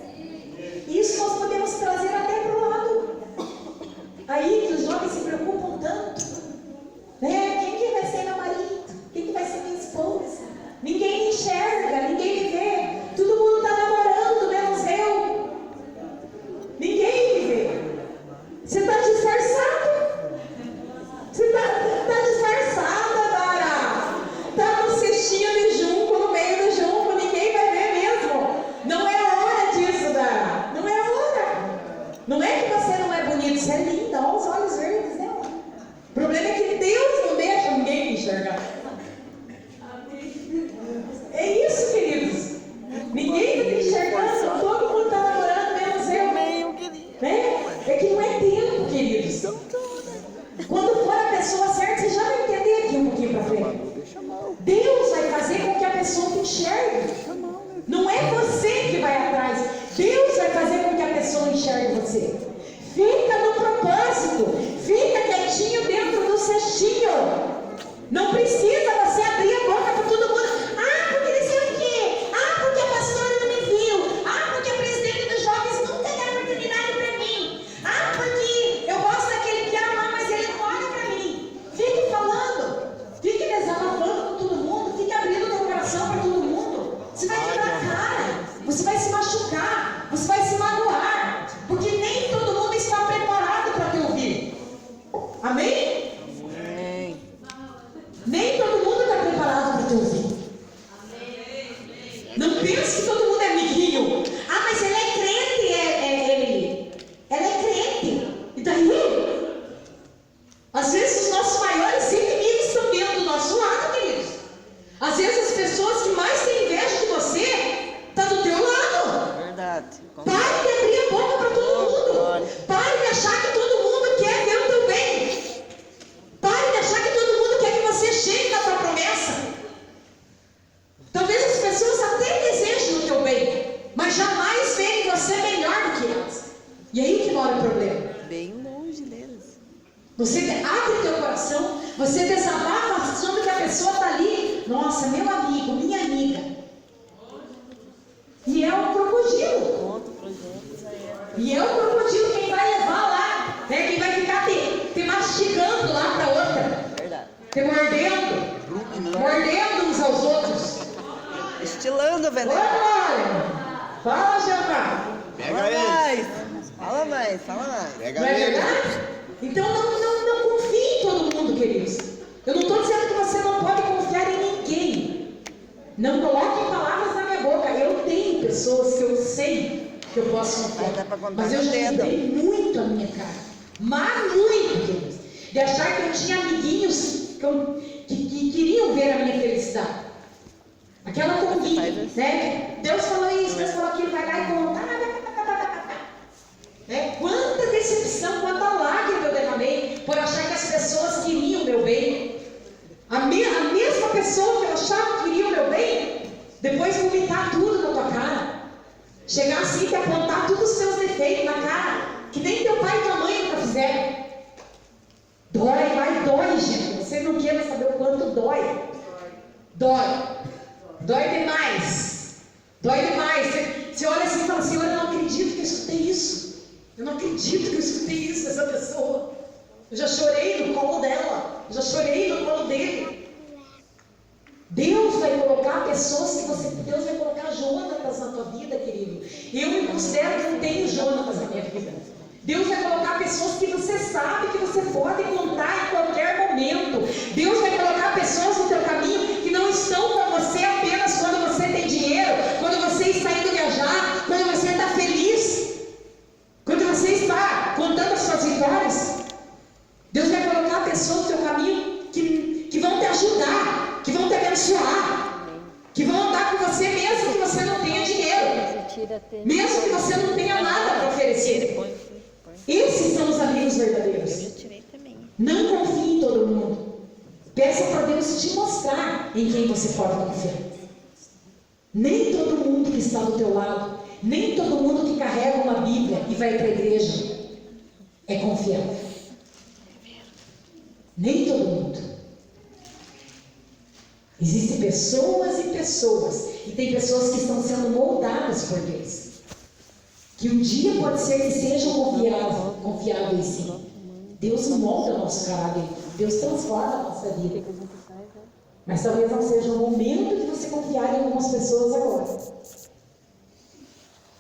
Isso nós podemos trazer até para o lado. Aí que os jovens se preocupam tanto, né? Quem que vai ser meu marido? Quem que vai ser minha esposa? Ninguém me enxerga, ninguém me vê. Todo mundo está namorando, menos eu. Ninguém me vê. Você está disfarçado? Você está disfarçada, Dara. Está no cestinho de junco, no meio do junco, ninguém vai ver mesmo. Não é hora disso, Dara. Não é hora. Não é que você não é bonito, você é linda. Olha os olhos verdes dela. O problema é que Deus não deixa ninguém me enxergar. É isso, queridos. Ninguém está te enxergando, todo mundo está namorando, menos eu. Né? É que não é tempo, queridos. Quando for a pessoa certa, você já vai entender aqui um pouquinho para frente. Deus vai fazer com que a pessoa te enxergue. Não é você que vai atrás. Deus vai fazer com que a pessoa enxergue você. Fica no propósito. Fica quietinho dentro do cestinho. Não precisa você abrir a boca para todo mundo. Ah, porque não sei o quê. Ah, porque a pastora não me viu. Ah, porque a presidente dos jovens nunca deu oportunidade para mim. Ah, porque eu gosto daquele piano lá, mas ele não olha para mim. Fique falando. Fique desabafando com todo mundo. Fique abrindo o teu coração para todo mundo. Você vai quebrar a cara. Você vai se machucar. Você vai se magoar. Porque nem todo mundo está preparado para te ouvir. Amém? Nem todo mundo está preparado para te ouvir. Não pense que todo mundo é amiguinho. Ah, mas ele é crente, ela é crente. E daí? Às vezes os nossos maiores inimigos estão dentro do nosso lado, queridos. Às vezes as pessoas que mais têm inveja de você estão do teu lado. Verdade. Pare de abrir a boca para todo mundo. Pare de achar que todo mundo quer ver o teu bem. Pare de achar que todo mundo quer que você chegue na tua promessa. Talvez as pessoas até desejem o teu bem, mas jamais veem você melhor do que elas. E aí que mora o problema. Bem longe deles. Você abre teu coração, você desabafa achando que a pessoa está ali. Nossa, meu amigo, minha amiga. E é um crocodilo. E é um crocodilo quem vai levar lá, né? Quem vai ficar te mastigando lá para outra. Verdade. Te mordendo. Mordendo uns aos outros. Estilando o veneno. Olha, fala, Jeová. Fala mais. Não é verdade? Então não confie em todo mundo, queridos. Eu não estou dizendo que você não pode confiar em ninguém. Não coloque palavras na minha boca. Eu tenho pessoas que eu sei que eu posso confiar. Mas eu já tirei muito a minha cara. Mas muito, queridos. De achar que eu tinha amiguinhos que queriam ver a minha felicidade. Aquela convite, né? Deus falou isso, jogar tudo na tua cara. Chegar assim e apontar todos os teus defeitos na cara. Que nem teu pai e tua mãe nunca fizeram. Dói, vai, dói, gente. Você não quer saber o quanto dói. Dói. Dói demais. Dói demais. Você olha assim e fala, Senhor, eu não acredito que eu escutei isso. Eu não acredito que eu escutei isso dessa pessoa. Eu já chorei no colo dela. Eu já chorei no colo dele. Deus vai colocar pessoas que Deus vai colocar Jonatas na tua vida, querido. Eu me considero que não tenho Jonatas na minha vida. Deus vai colocar pessoas que você sabe que você pode contar em qualquer momento. Deus vai colocar pessoas no teu caminho que não estão com você apenas quando você tem dinheiro, quando você está indo viajar, quando você está feliz, quando você está contando as suas vitórias. Deus vai colocar pessoas no teu caminho que vão te ajudar, que vão te abençoar, que vão andar com você mesmo que você não tenha dinheiro, mesmo que você não tenha nada para oferecer. Esses são os amigos verdadeiros. Não confie em todo mundo. Peça para Deus te mostrar em quem você pode confiar. Nem todo mundo que está do teu lado, nem todo mundo que carrega uma Bíblia e vai para a igreja é confiável. Nem todo mundo. Existem pessoas e pessoas. E tem pessoas que estão sendo moldadas por Deus. Que um dia pode ser que sejam confiáveis sim. Deus molda o nosso caráter. Deus transforma a nossa vida. Mas talvez não seja o momento de você confiar em algumas pessoas agora.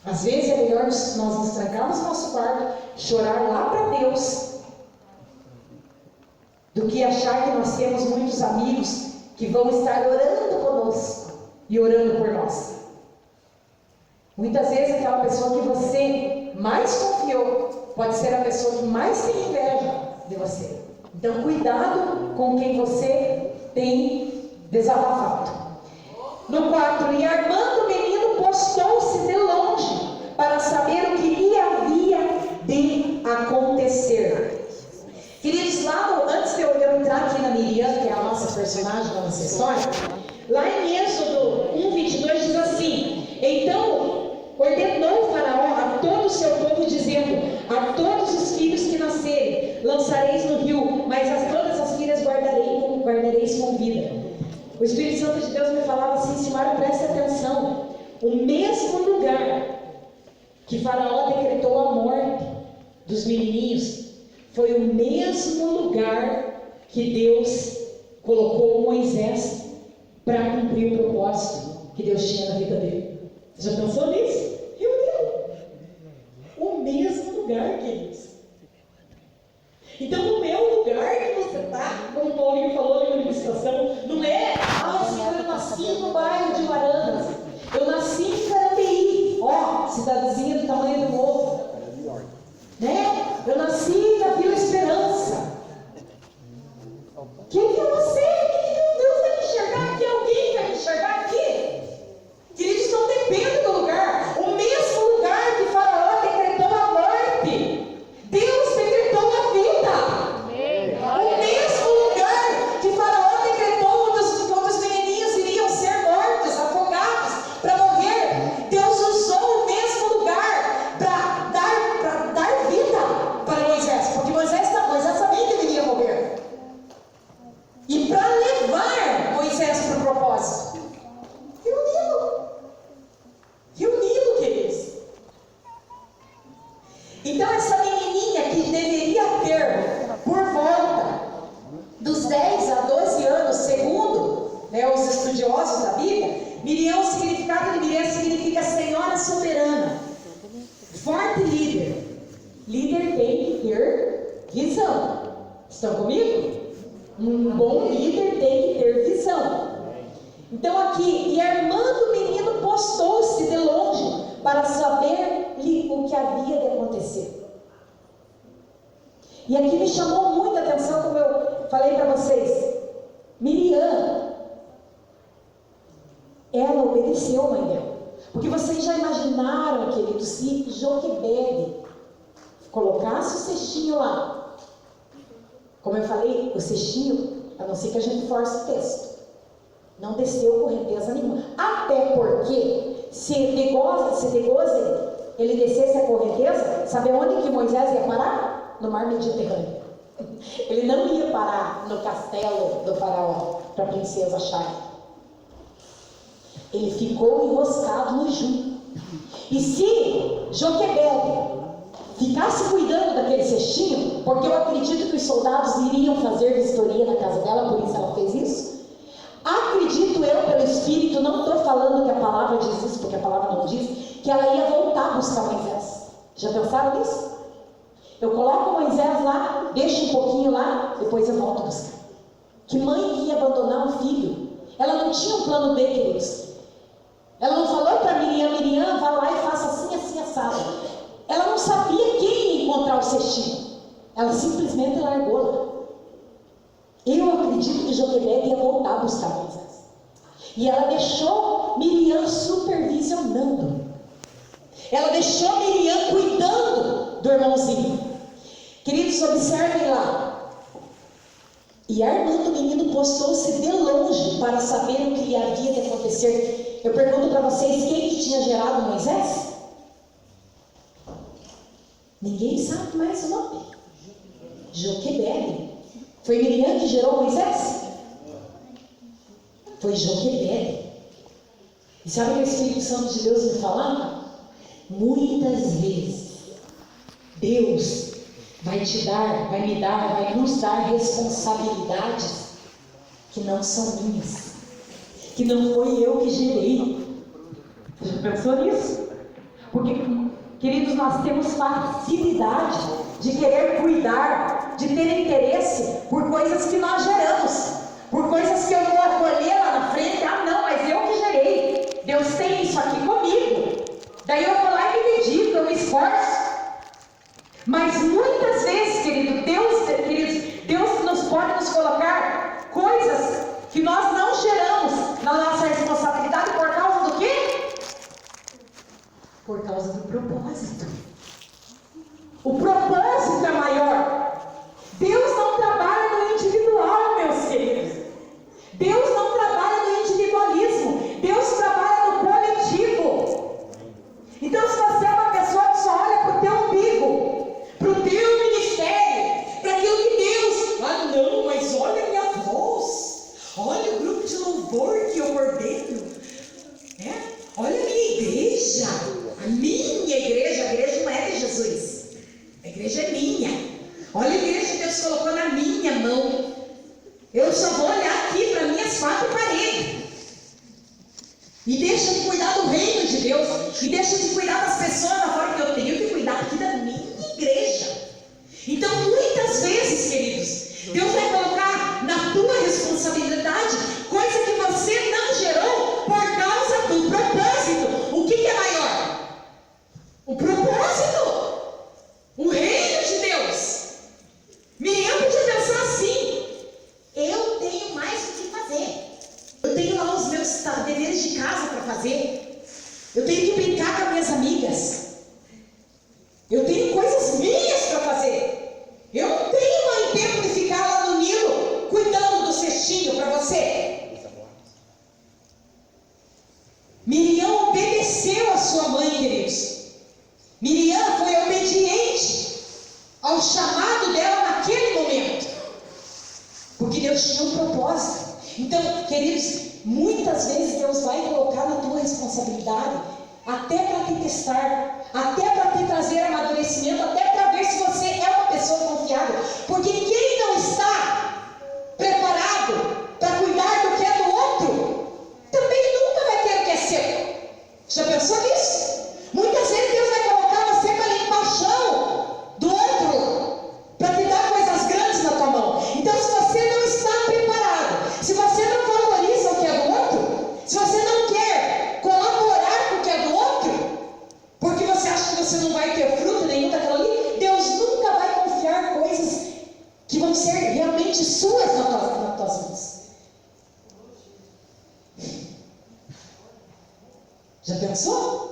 Às vezes é melhor nós nos trancarmos no nosso quarto, chorar lá para Deus, do que achar que nós temos muitos amigos que vão estar orando conosco e orando por nós. Muitas vezes aquela pessoa que você mais confiou pode ser a pessoa que mais tem inveja de você. Então cuidado com quem você tem desabafado. No 4, e Armando o menino postou-se de longe para saber o que lhe havia de acontecer. Queridos, antes de eu entrar aqui na Miriam, que é a nossa personagem da nossa história, lá em Êxodo 1:22 diz assim: então ordenou Faraó a todo o seu povo, dizendo: a todos os filhos que nascerem lançareis no rio, mas todas as filhas guardareis com vida. O Espírito Santo de Deus me falava assim: Silmara, presta atenção, o mesmo lugar que Faraó decretou a morte dos menininhos foi o mesmo lugar que Deus colocou Moisés para cumprir o propósito que Deus tinha na vida dele. Você já pensou nisso? O mesmo lugar, queridos. Então, no meu lugar que você está, como o Paulinho falou na manifestação, não é, Senhor, eu nasci no bairro de Varandas, eu nasci em Carambeí, cidadezinha do tamanho do morro, né? Eu nasci na Vila Esperança. Quem que é você? Que Deus vai me enxergar aqui? Alguém vai me enxergar aqui? Queridos, não depende do lugar. O mesmo lugar que Faraó decretou a morte, Deus decretou a vida. O mesmo lugar que Faraó decretou quando os menininhos iriam ser mortos, afogados, para morrer, Deus usou o mesmo lugar para dar vida para Moisés, porque Moisés sabia que ele iria morrer. E para levar Moisés para o propósito. E o Nilo, queridos. Então essa menininha que deveria ter por volta dos 10 a 12 anos, segundo os estudiosos da Bíblia, Miriam, o significado de Miriam significa Senhora Soberana, forte líder. Líder tem que ter visão. Estão comigo? Um bom líder tem que ter visão. Então aqui, e Armando o menino postou-se de longe para saber-lhe o que havia de acontecer. E aqui me chamou muita atenção, como eu falei para vocês, Miriam, ela obedeceu a mãe dela. Porque vocês já imaginaram, querido, se Joquebede colocasse o cestinho lá. Como eu falei, o cestinho, a não ser que a gente force o texto, não desceu correnteza nenhuma. Até porque se Negózio ele descesse a correnteza, sabe onde que Moisés ia parar? No mar Mediterrâneo. Ele não ia parar no castelo do faraó para a princesa Shai. Ele ficou enroscado no junco. E se Joquebede ficasse cuidando daquele cestinho, porque eu acredito que os soldados iriam fazer vistoria na casa dela, por isso ela fez isso. Acredito eu, pelo Espírito, não estou falando que a palavra diz isso, porque a palavra não diz, que ela ia voltar a buscar Moisés. Já pensaram nisso? Eu coloco Moisés lá, deixo um pouquinho lá, depois eu volto a buscar. Que mãe que ia abandonar um filho? Ela não tinha um plano B, queridos. Ela não falou para Miriam, vá lá e faça assim, assim, assado. Ela não sabia quem ia encontrar o cestinho. Ela simplesmente largou lá. Eu acredito que Joquebede ia voltar a buscar Moisés. E ela deixou Miriam supervisionando. Ela deixou Miriam cuidando do irmãozinho. Queridos, observem lá. E Armando, o menino, postou-se de longe para saber o que havia de acontecer. Eu pergunto para vocês, quem que tinha gerado Moisés? Ninguém sabe mais o nome. Joquebede. Foi Miriam que gerou Moisés? Foi Joquebede. E sabe o que o Espírito Santo de Deus me falava? Muitas vezes Deus vai te dar, vai me dar, vai nos dar responsabilidades que não são minhas, que não foi eu que gerei. Você já pensou nisso? Porque, queridos, nós temos facilidade de querer cuidar, de ter interesse por coisas que nós geramos, por coisas que eu vou acolher lá na frente. Ah, não, mas eu que gerei. Deus tem isso aqui comigo. Daí eu vou lá e me dedico, eu me esforço. Mas muitas vezes, queridos, Deus nos pode nos colocar coisas que nós não geramos na nossa responsabilidade por causa do quê? Por causa do propósito. O propósito é maior. Deus não trabalha no individual, meus queridos. Deus não trabalha no individualismo. Deus trabalha no coletivo. Então, se você é uma pessoa que só olha para o teu umbigo, para o teu ministério, para aquilo que Deus... Ah, não, mas olha a minha voz. Olha o grupo de louvor que eu coordeno. Olha a minha igreja. A igreja não é de Jesus. A igreja é minha. Olha a igreja que Deus colocou na minha mão. Eu só vou olhar aqui para minhas quatro paredes. E deixa de cuidar do reino de Deus. E deixa de cuidar das pessoas lá fora, que eu tenho que cuidar aqui da minha igreja. Então, muitas vezes, queridos, Deus vai colocar na tua responsabilidade coisa que você não gerou por causa do propósito. O que é maior? O propósito. O reino de Deus. Miriam podia pensar assim: eu tenho mais o que fazer. Eu tenho lá os meus deveres de casa para fazer. Eu tenho que brincar com as minhas amigas. Eu tenho coisas minhas para fazer. Eu não tenho mais tempo de ficar lá no Nilo cuidando do cestinho para você. Miriam obedeceu a sua mãe, queridos. Miriam foi obediente ao chamado dela naquele momento, porque Deus tinha um propósito. Então, queridos, muitas vezes Deus vai colocar na tua responsabilidade, até para te testar, até para te trazer amadurecimento, até para ver se você é uma pessoa confiável. Porque quem não está preparado para cuidar do que é do outro, também nunca vai ter o que é seu. Já pensou nisso? Muitas vezes Deus vai colocar você para limpar o chão do outro, para te dar coisas grandes na tua mão. Então, se você não está preparado, se você não valoriza o que é do outro, se você não quer colaborar com o que é do outro, porque você acha que você não vai ter fruto nenhum daquilo ali, Deus nunca vai confiar coisas que vão ser realmente suas nas tuas mãos. Já pensou?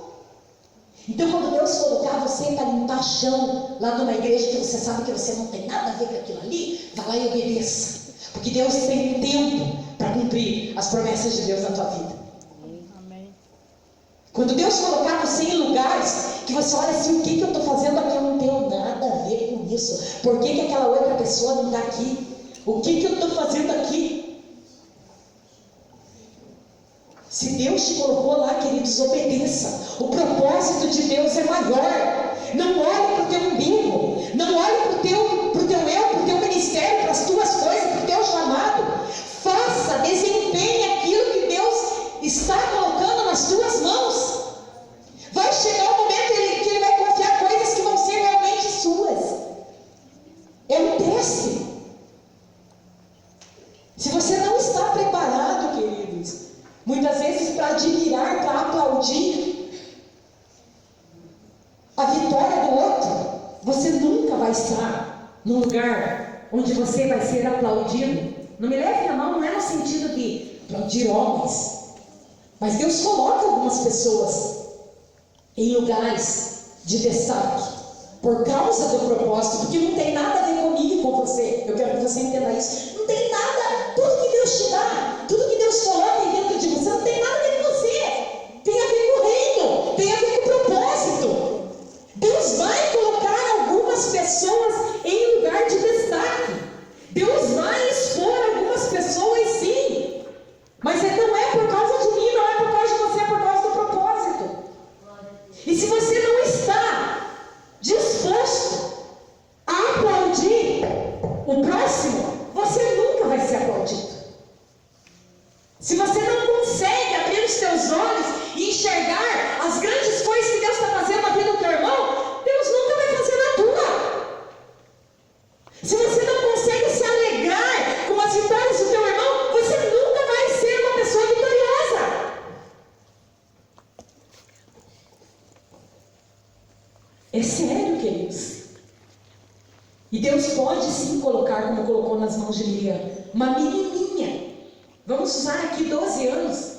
Então, quando Deus colocar você para limpar chão lá numa igreja que você sabe que você não tem nada a ver com aquilo ali, vá lá e obedeça. Porque Deus tem tempo para cumprir as promessas de Deus na tua vida. Amém. Quando Deus colocar você em lugares que você olha assim, o que eu estou fazendo aqui? Eu não tenho nada a ver com isso. Por que aquela outra pessoa não está aqui? O que eu estou fazendo aqui? Se Deus te colocou lá, queridos, obedeça. O propósito de Deus é maior. Não olhe para o teu umbigo. Não olhe para o teu eu, para o teu ministério, para as tuas coisas, para o teu chamado. Faça, desempenhe aquilo que Deus está colocando nas tuas mãos. Vai chegar o momento que Ele vai confiar coisas que vão ser realmente suas. É um teste. Se você não está preparado, queridos, muitas vezes para admirar, para aplaudir a vitória do outro, você nunca vai estar num lugar onde você vai ser aplaudido. Não me leve a mal, não é no sentido de aplaudir homens, mas Deus coloca algumas pessoas em lugares de destaque por causa do propósito, porque não tem nada a ver comigo e com você. Eu quero que você entenda isso. Não tem nada, tudo que Deus te dá, tudo que Deus coloca dentro de você, não tem nada a ver com você. Tem a ver com o reino, tem a ver com o propósito. Deus vai colocar algumas pessoas em lugar de destaque. Deus vai expor algumas pessoas, sim. Mas não é por causa de mim, não é por causa de você, é por causa do propósito. E se você não está disposto a aplaudir o próximo, você nunca vai ser aplaudido. Se você não consegue abrir os teus olhos e enxergar as grandes coisas que Deus está fazendo na vida do teu irmão, Deus nunca vai fazer na tua. Se você não consegue se alegrar com as vitórias do teu irmão, você nunca vai ser uma pessoa vitoriosa. É sério, queridos. E Deus pode sim colocar, como colocou nas mãos de Miriam, uma menininha. Vamos usar aqui 12 anos,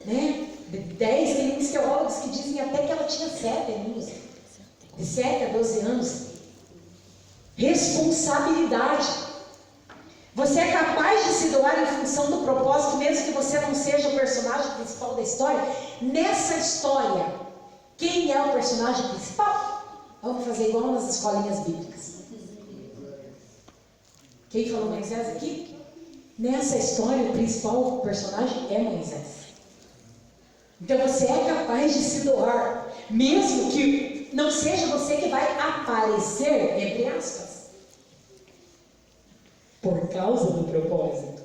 né? 10 tem uns teólogos que dizem até que ela tinha 7 anos. De 7 a 12 anos. Responsabilidade. Você é capaz de se doar em função do propósito, mesmo que você não seja o personagem principal da história? Nessa história, quem é o personagem principal? Vamos fazer igual nas escolinhas bíblicas. Quem falou Moisés aqui? Nessa história, o principal personagem é Moisés. Então você é capaz de se doar, mesmo que não seja você que vai aparecer, entre aspas, por causa do propósito.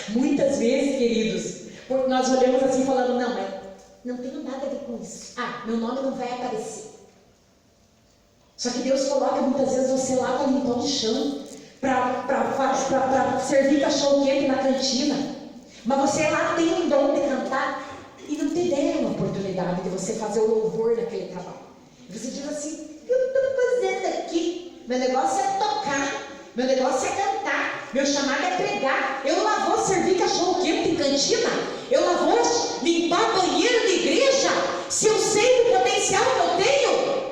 Muitas vezes, queridos, nós olhamos assim falando, não, mas não tenho nada a ver com isso. Ah, meu nome não vai aparecer. Só que Deus coloca muitas vezes você lá para limpar o chão, para servir cachorro-quente na cantina. Mas você lá tem um dom de cantar e não te deram uma oportunidade de você fazer o louvor naquele trabalho. E você diz assim, o que eu estou fazendo aqui? Meu negócio é tocar, meu negócio é cantar, meu chamado é pregar. Eu lá vou servir cachorro-quente em cantina? Eu lá vou limpar banheiro de igreja? Se eu sei do potencial que eu tenho?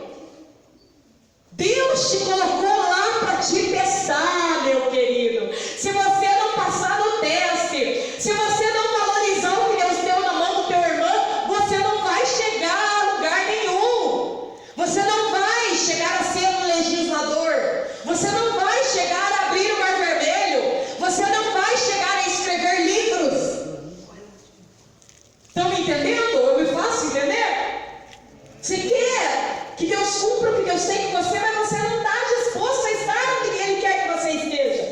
Deus te colocou lá para te testar, meu querido. Se você não passar no teste, se você não valorizar o que Deus deu na mão do teu irmão, você não vai chegar a lugar nenhum. Você não vai chegar a ser um legislador. Você não vai chegar a abrir o Mar Vermelho. Você não vai chegar a escrever livros. Estão me entendendo? Eu me faço entender? Você quer que Deus cumpra o que Deus tem com você, mas você não está disposto a estar onde Ele quer que você esteja.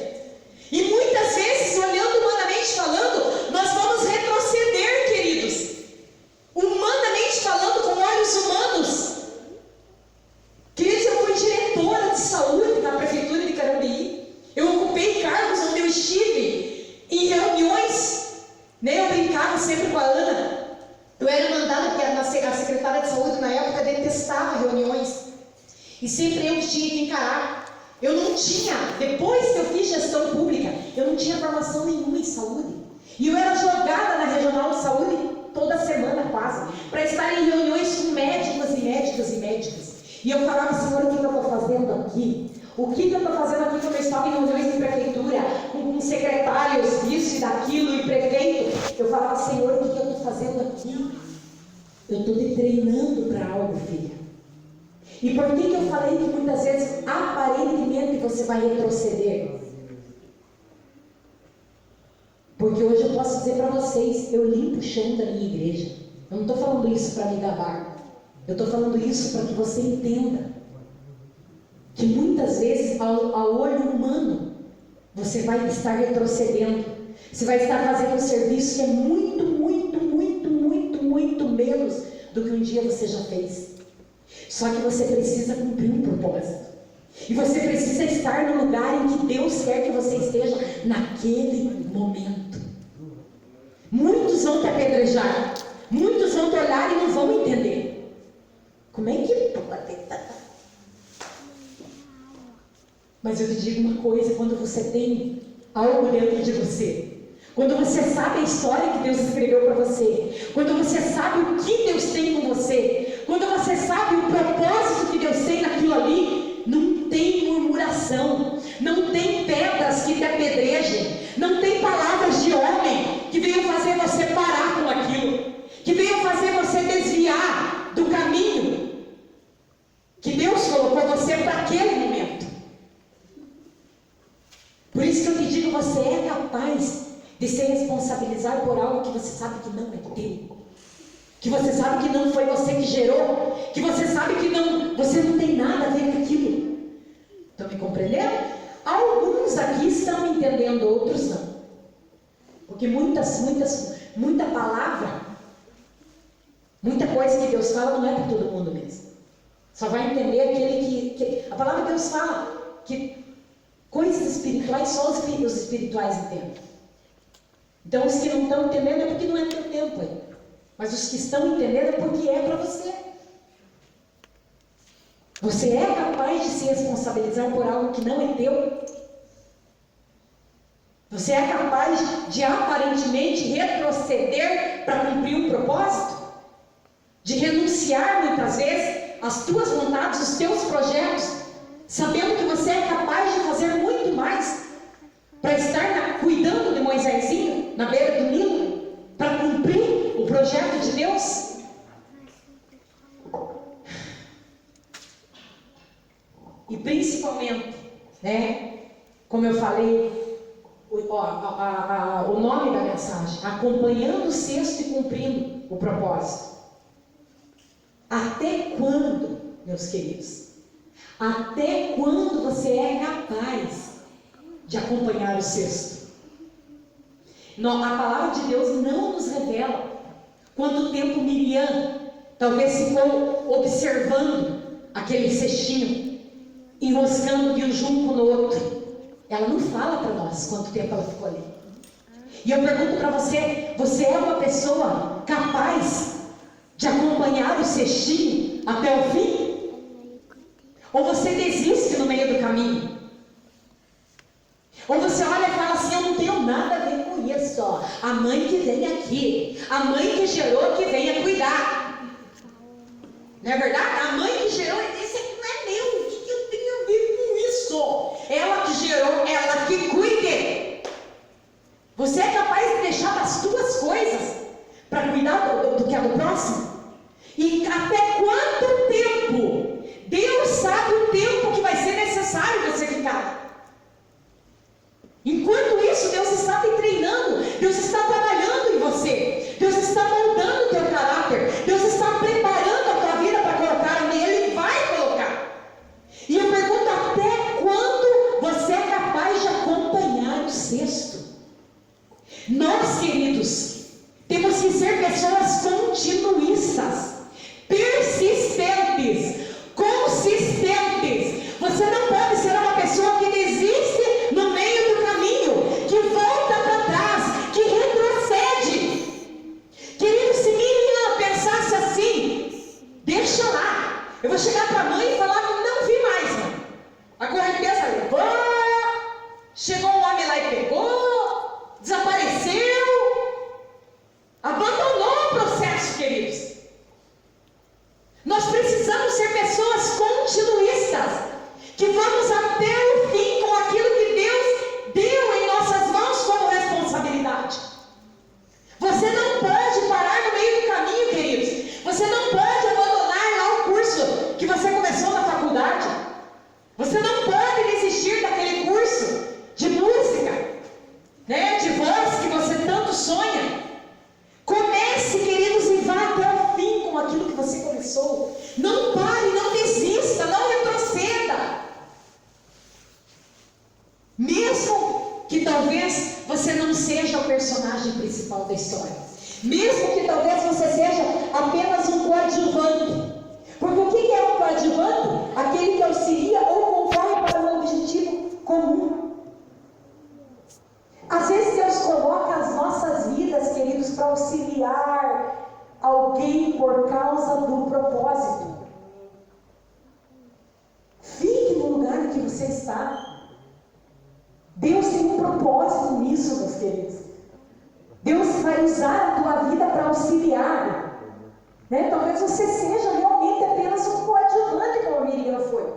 E muitas vezes, olhando humanamente falando, nós vamos retroceder, queridos. Humanamente falando, com olhos humanos. Queridos, eu fui diretora de saúde na prefeitura de Carambeí. Eu ocupei cargos onde eu estive em reuniões. Né? Eu brincava sempre com a Ana. Eu era mandada, porque a secretária de saúde na época detestava reuniões. E sempre eu tinha que encarar. Eu não tinha, depois que eu fiz gestão pública, eu não tinha formação nenhuma em saúde. E eu era jogada na regional de saúde toda semana quase, para estar em reuniões com médicos e médicas e médicas. E eu falava, Senhor, o que eu estou fazendo aqui? O que eu estou fazendo aqui quando eu estava em reuniões de prefeitura, com secretários disso e daquilo e prefeito? Eu falava, Senhor, o que eu estou fazendo aqui? Eu estou te treinando para algo, filha. E por que eu falei que muitas vezes, aparentemente, você vai retroceder? Porque hoje eu posso dizer para vocês, eu limpo o chão da minha igreja. Eu não estou falando isso para me gabar. Eu estou falando isso para que você entenda que muitas vezes, ao olho humano, você vai estar retrocedendo. Você vai estar fazendo um serviço que é muito, muito, muito, muito, muito menos do que um dia você já fez. Só que você precisa cumprir um propósito. E você precisa estar no lugar em que Deus quer que você esteja naquele momento. Muitos vão te apedrejar. Muitos vão te olhar e não vão entender. Como é que pode? Mas eu te digo uma coisa, quando você tem algo dentro de você, quando você sabe a história que Deus escreveu para você, quando você sabe o que Deus tem com você, quando você sabe o propósito que Deus tem naquilo ali, não tem murmuração, não tem pedras que te apedrejem, não tem palavras de homem que venham fazer você parar com aquilo, que venham fazer você desviar do caminho que Deus colocou você para aquele momento. Por isso que eu te digo, você é capaz de se responsabilizar por algo que você sabe que não é teu, que você sabe que não foi você que gerou, que você sabe que você não tem nada a ver com aquilo. Estão me compreendendo? Alguns aqui estão entendendo, outros não. Porque muita palavra, muita coisa que Deus fala não é para todo mundo mesmo. Só vai entender aquele que a palavra de Deus fala que coisas espirituais só os espirituais entendem. Então os que não estão entendendo é porque não é teu tempo ainda. Mas os que estão entendendo é porque é para você. Você é capaz de se responsabilizar por algo que não é teu? Você é capaz de aparentemente retroceder para cumprir um propósito? De renunciar muitas vezes às tuas vontades, os teus projetos, sabendo que você é capaz de fazer muito mais para estar cuidando de Moisésinho na beira do Nilo, para cumprir o projeto de Deus? E principalmente, como eu falei, o nome da mensagem, acompanhando o cesto e cumprindo o propósito. Até quando, meus queridos? Até quando você é capaz de acompanhar o cesto? A palavra de Deus não nos revela quanto tempo Miriam talvez ficou observando aquele cestinho, enroscando de um junco no outro. Ela não fala para nós quanto tempo ela ficou ali. E eu pergunto para você, você é uma pessoa capaz de acompanhar o cestinho até o fim? Ou você desiste no meio do caminho? Ou você olha e fala assim, eu não tenho nada a ver com isso, ó. A mãe que vem aqui, a mãe que gerou que venha cuidar. Não é verdade? A mãe que gerou, esse aqui não é meu, o que eu tenho a ver com isso? Ela que gerou, ela que cuide. Você é capaz de deixar das tuas coisas para cuidar do que é do próximo? E até quanto tempo? Deus sabe o tempo que vai ser necessário você ficar. Enquanto isso, Deus está te treinando, Deus está trabalhando em você, Deus está moldando o teu caráter, Deus está preparando a tua vida para colocar nele, Ele vai colocar. E eu pergunto, até quando você é capaz de acompanhar o cesto? Nós, queridos, temos que ser pessoas continuistas, persistentes, consistentes. Você não pode ser uma pessoa que desiste no meio do caminho, que volta para trás, que retrocede. Querido, se Miriam pensasse assim, deixa lá, eu vou chegar para a mãe e falar que não vi mais, mãe. A correnteza levou, chegou um homem lá e pegou, desapareceu, abandonou o processo, queridos. Nós precisamos ser pessoas continuistas, que vamos até o fim com aquilo que Deus deu em nossas mãos como responsabilidade. Você não pode parar no meio do caminho, queridos. Você propósito nisso, meus queridos. Deus vai usar a tua vida para auxiliar, né? Talvez você seja realmente apenas um coadjuvante, como a Miriam foi.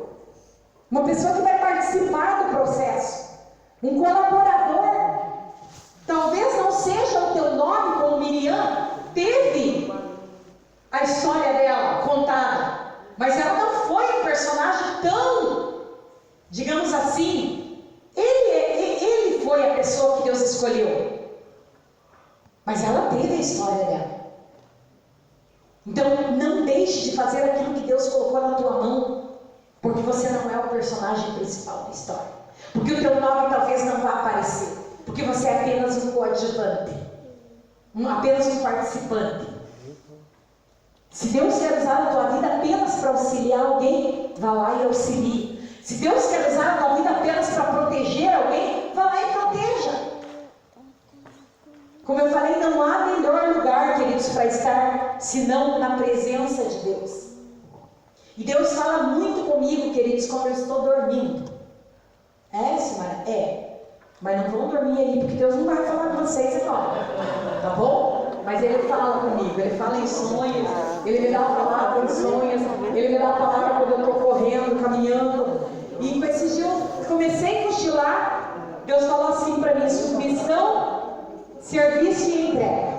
Uma pessoa que vai participar do processo. Um colaborador. Talvez não seja o teu nome, como Miriam teve a história dela contada. Mas ela não foi um personagem tão, digamos assim, ele foi a pessoa que Deus escolheu. Mas ela teve a história dela. Então não deixe de fazer aquilo que Deus colocou na tua mão, porque você não é o personagem principal da história. Porque o teu nome talvez não vá aparecer, porque você é apenas um coadjuvante, apenas um participante. Se Deus quer usar a tua vida apenas para auxiliar alguém, vá lá e auxilie. Se Deus quer usar a tua vida apenas para proteger alguém, vá lá e proteja. Como eu falei, não há melhor lugar, queridos, para estar, senão na presença de Deus. E Deus fala muito comigo, queridos, quando eu estou dormindo. É, Simara? É. Mas não vão dormir aí, porque Deus não vai falar com vocês agora. Tá bom? Mas Ele fala comigo, Ele fala em sonhos, Ele me dá a palavra em sonhos, Ele me dá a palavra quando eu estou correndo, caminhando. E com esses dias eu comecei a cochilar, Deus falou assim para mim: submissão, serviço e entrega.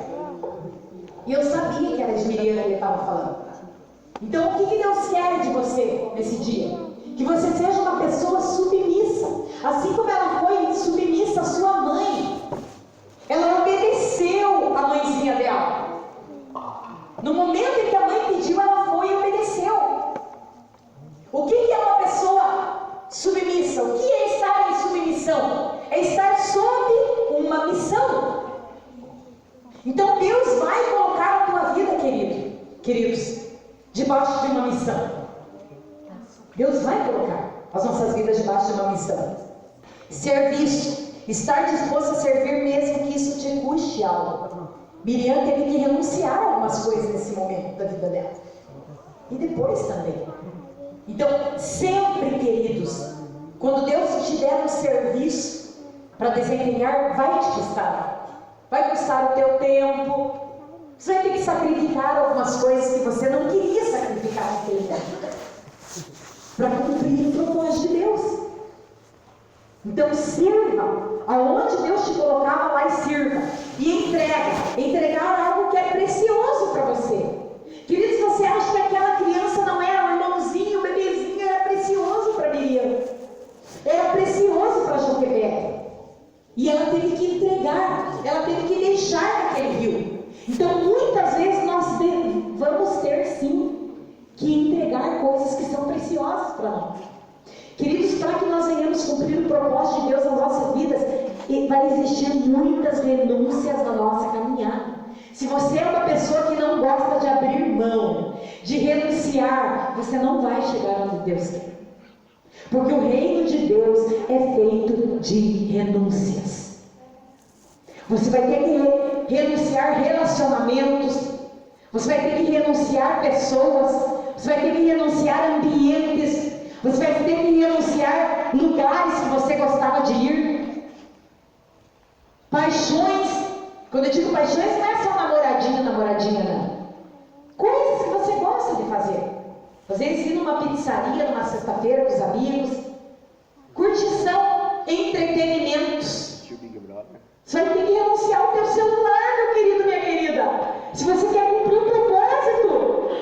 E eu sabia que era de Miriam que Ele estava falando. Então o que Deus quer de você nesse dia? Que você seja uma pessoa submissa, assim como ela foi submissa à sua mãe. Ela obedeceu a mãezinha dela. No momento em que a mãe pediu, ela foi e obedeceu. O que é uma pessoa submissa? O que é estar em submissão? É estar sob uma missão. Então Deus vai colocar a tua vida, queridos, debaixo de uma missão. Deus vai colocar as nossas vidas debaixo de uma missão. Serviço, estar disposto a servir mesmo que isso te custe algo. Miriam teve que renunciar a algumas coisas nesse momento da vida dela. E depois também. Então, sempre, queridos, quando Deus te der um serviço para desempenhar, vai te custar. Vai custar o teu tempo. Você vai ter que sacrificar algumas coisas que você não queria sacrificar naquele tempo, para cumprir o propósito de Deus. Então sirva, aonde Deus te colocava, lá e sirva. E entregar algo que é precioso para você. Queridos, você acha que aquela criança não era um irmãozinho, um bebezinho, era precioso para Miriam, era precioso para Joquebede. E ela teve que entregar, ela teve que deixar naquele rio. Então muitas vezes nós vamos ter sim que entregar coisas que são preciosas para nós. Queridos, para que nós venhamos cumprir o propósito de Deus nas nossas vidas, vai existir muitas renúncias na nossa caminhada. Se você é uma pessoa que não gosta de abrir mão, de renunciar, você não vai chegar onde Deus quer. Porque o reino de Deus é feito de renúncias. Você vai ter que renunciar relacionamentos, você vai ter que renunciar pessoas, você vai ter que renunciar ambientes, você vai ter que renunciar lugares que você gostava de ir. Paixões. Quando eu digo paixões, não é só namoradinha, não. Coisas que você gosta de fazer. Às vezes ir numa pizzaria, numa sexta-feira com os amigos. Curtição, entretenimentos. Você vai ter que renunciar ao teu celular, meu querido, minha querida. Se você quer cumprir um propósito,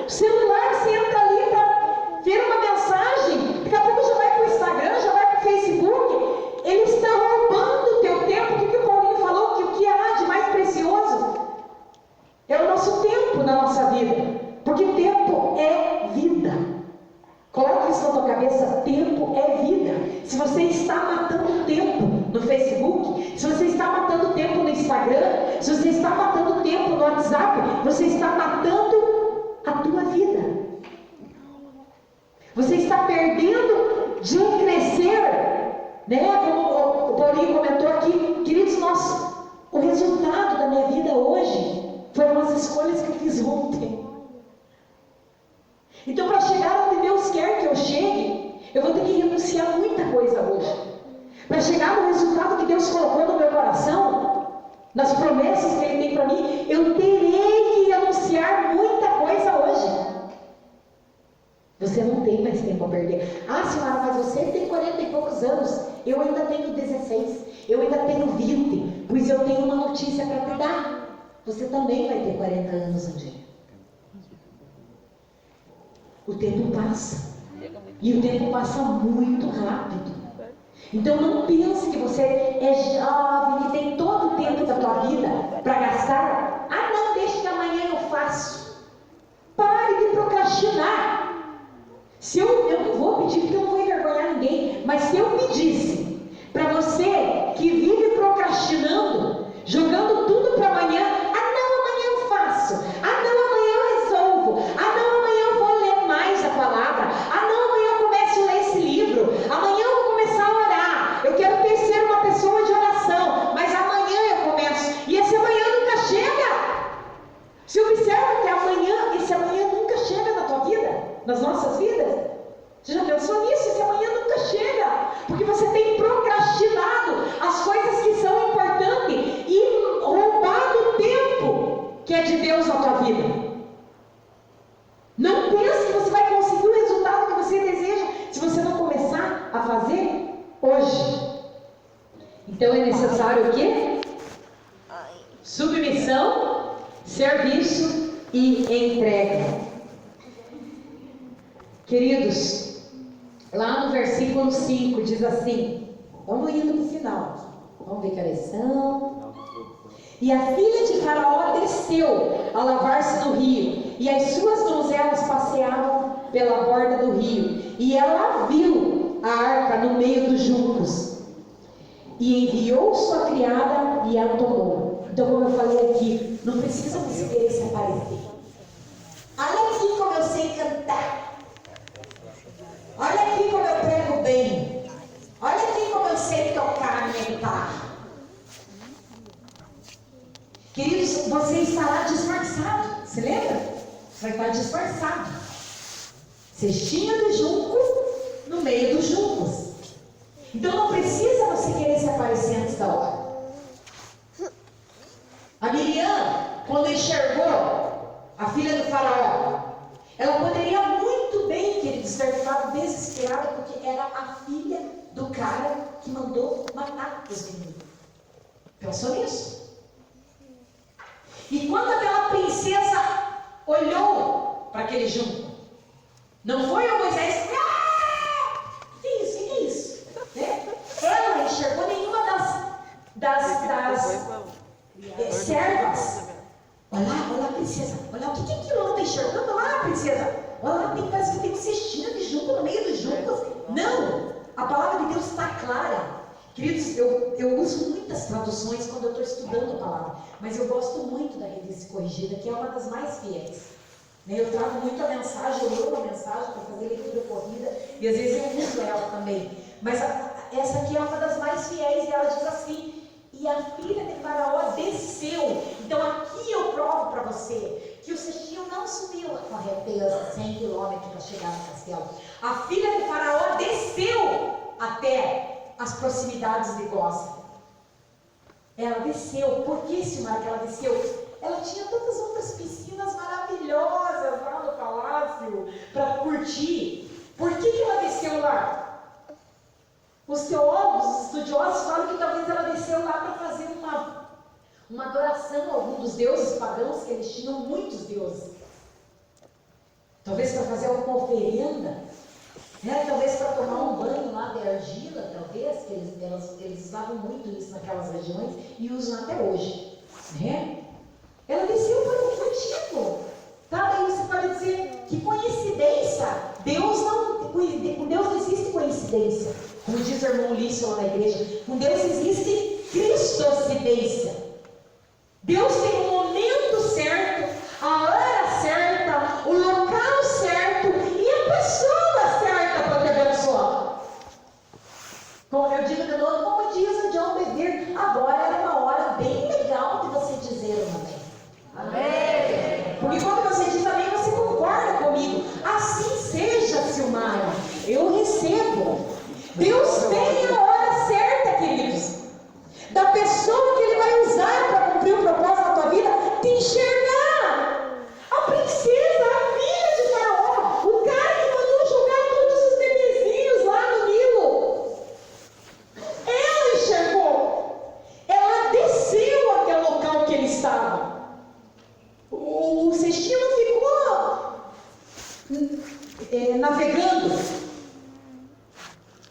o celular, você entra ali para ver uma mensagem, daqui a pouco já vai para o Instagram, já vai para o Facebook. Ele está roubando o teu tempo. O que o Paulinho falou? Que o que há de mais precioso é o nosso tempo na nossa vida. Porque tempo é vida. Coloque isso na tua cabeça: tempo é vida. Se você está matando tempo no Facebook, se você está matando tempo no Instagram, se você está matando tempo no WhatsApp, você está matando a tua vida. Você está perdendo de um crescer, né? Como o Paulinho comentou aqui, queridos, o resultado da minha vida hoje foram as escolhas que eu fiz ontem. Então, para chegar onde Deus quer que eu chegue, eu vou ter que renunciar muita coisa hoje. para chegar no resultado que Deus colocou no meu coração, nas promessas que Ele tem para mim, eu terei que anunciar muita coisa hoje. Você não tem mais tempo a perder. Ah, senhora, mas você tem 40 e poucos anos. Eu ainda tenho 16. Eu ainda tenho 20. Pois eu tenho uma notícia para te dar. Você também vai ter 40 anos um dia. O tempo passa. E o tempo passa muito rápido. Então não pense que você é jovem e tem todo o tempo da tua vida para gastar. Ah, não, deixa que amanhã eu faço. Pare de procrastinar. Se eu não vou pedir porque eu não vou envergonhar ninguém, mas se eu pedisse para você que vive procrastinando, jogando tudo para amanhã, ah não, amanhã eu faço, ah não, amanhã eu resolvo, ah não, amanhã eu vou ler mais a palavra, ah não, amanhã eu começo a ler esse livro, amanhã eu vou começar a orar, eu quero ser uma pessoa de oração, mas amanhã eu começo, e esse amanhã nunca chega. Se observa que esse amanhã nunca chega na tua vida, nas nossas vidas. Você já pensou nisso? Esse amanhã nunca chega, porque você tem procrastinado as coisas que são importantes e roubado o tempo que é de Deus na tua vida. Não pense que você vai conseguir o resultado que você deseja se você não começar a fazer hoje. Então é necessário o quê? Submissão, serviço e entrega. Queridos, lá no versículo 5 diz assim, vamos indo para o final, vamos ver que horas são. E a filha de Faraó desceu a lavar-se no rio, e as suas donzelas passeavam pela borda do rio, e ela viu a arca no meio dos juncos, e enviou sua criada e a tomou. Então, como eu falei aqui, não precisa você querer se aparecer. Olha aqui como eu sei cantar. Olha aqui como eu prego bem. Olha aqui como eu sei tocar a guitarra. Queridos, você estará disfarçado. Você lembra? Você vai estar disfarçado. Cestinha de junco no meio dos juncos. Então não precisa você querer se aparecer antes da hora. A Miriam, quando enxergou a filha do Faraó, ela poderia muito bem, queridos, ter ficado desesperada, porque era a filha do cara que mandou matar os meninos. Pensou nisso? E quando aquela princesa olhou para aquele junco, não foi o Moisés, que isso, que é isso? Né? Ela não enxergou nenhuma das servas. Olha lá, princesa. Olha lá, o que é aquilo? Ela está enxergando? Olha lá, princesa. Olha lá, parece que tem um cestinho de junco no meio dos juncos. Não! A palavra de Deus está clara. Queridos, eu uso muitas traduções quando eu estou estudando a palavra, mas eu gosto muito da Revista Corrigida, que é uma das mais fiéis. Eu trago muito a mensagem, eu leio a mensagem para fazer leitura corrida, e às vezes eu uso ela também. Mas essa aqui é uma das mais fiéis, e ela diz assim: e a filha de Faraó desceu. Então aqui eu provo para você que o cestinho não subiu a correnteza 100 quilômetros para chegar no castelo. A filha de Faraó desceu até as proximidades de Gósen. Ela desceu. Por que, Silmar, que ela desceu? Ela tinha tantas outras piscinas maravilhosas lá no palácio para curtir. Por que ela desceu lá? Os teólogos, os estudiosos falam que talvez ela desceu lá para fazer uma adoração a algum dos deuses pagãos, que eles tinham muitos deuses. Talvez para fazer alguma oferenda, né? Talvez para tomar um banho lá de argila, talvez, que eles usavam muito isso naquelas regiões e usam até hoje. Né? Ela desceu para um motivo. Tá? Daí você pode dizer, que coincidência! Com Deus não existe coincidência. Como diz o irmão Lício lá na igreja, com Deus existe cristocidência. Deus tem o momento certo, a hora certa, o local certo e a pessoa certa para te abençoar. Como eu digo de novo, como diz o John Bevere, agora era uma hora bem legal de você dizer amém. Amém. Porque quando você diz amém, você concorda comigo. Assim seja, Silmara. Eu recebo. Deus tem a hora certa navegando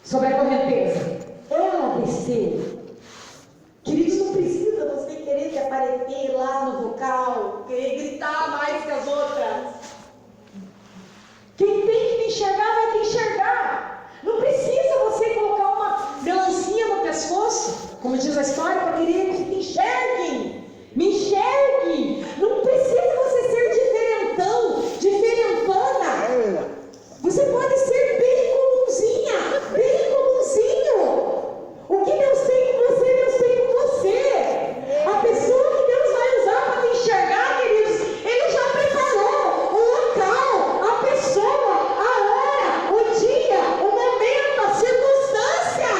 sobre a correnteza. Ela desceu. Queridos, não precisa você querer se aparecer lá no vocal, querer gritar mais que as outras. Quem tem que te enxergar vai te enxergar. Não precisa você colocar uma melancia no pescoço, como diz a história, para querer que te enxerguem. Me enxergue. Não precisa você ser diferentão, diferentona. Você pode ser bem comumzinha, bem comumzinho. O que Deus tem com você, Deus tem com você. A pessoa que Deus vai usar para te enxergar, queridos, Ele já preparou o local, a pessoa, a hora, o dia, o momento, a circunstância.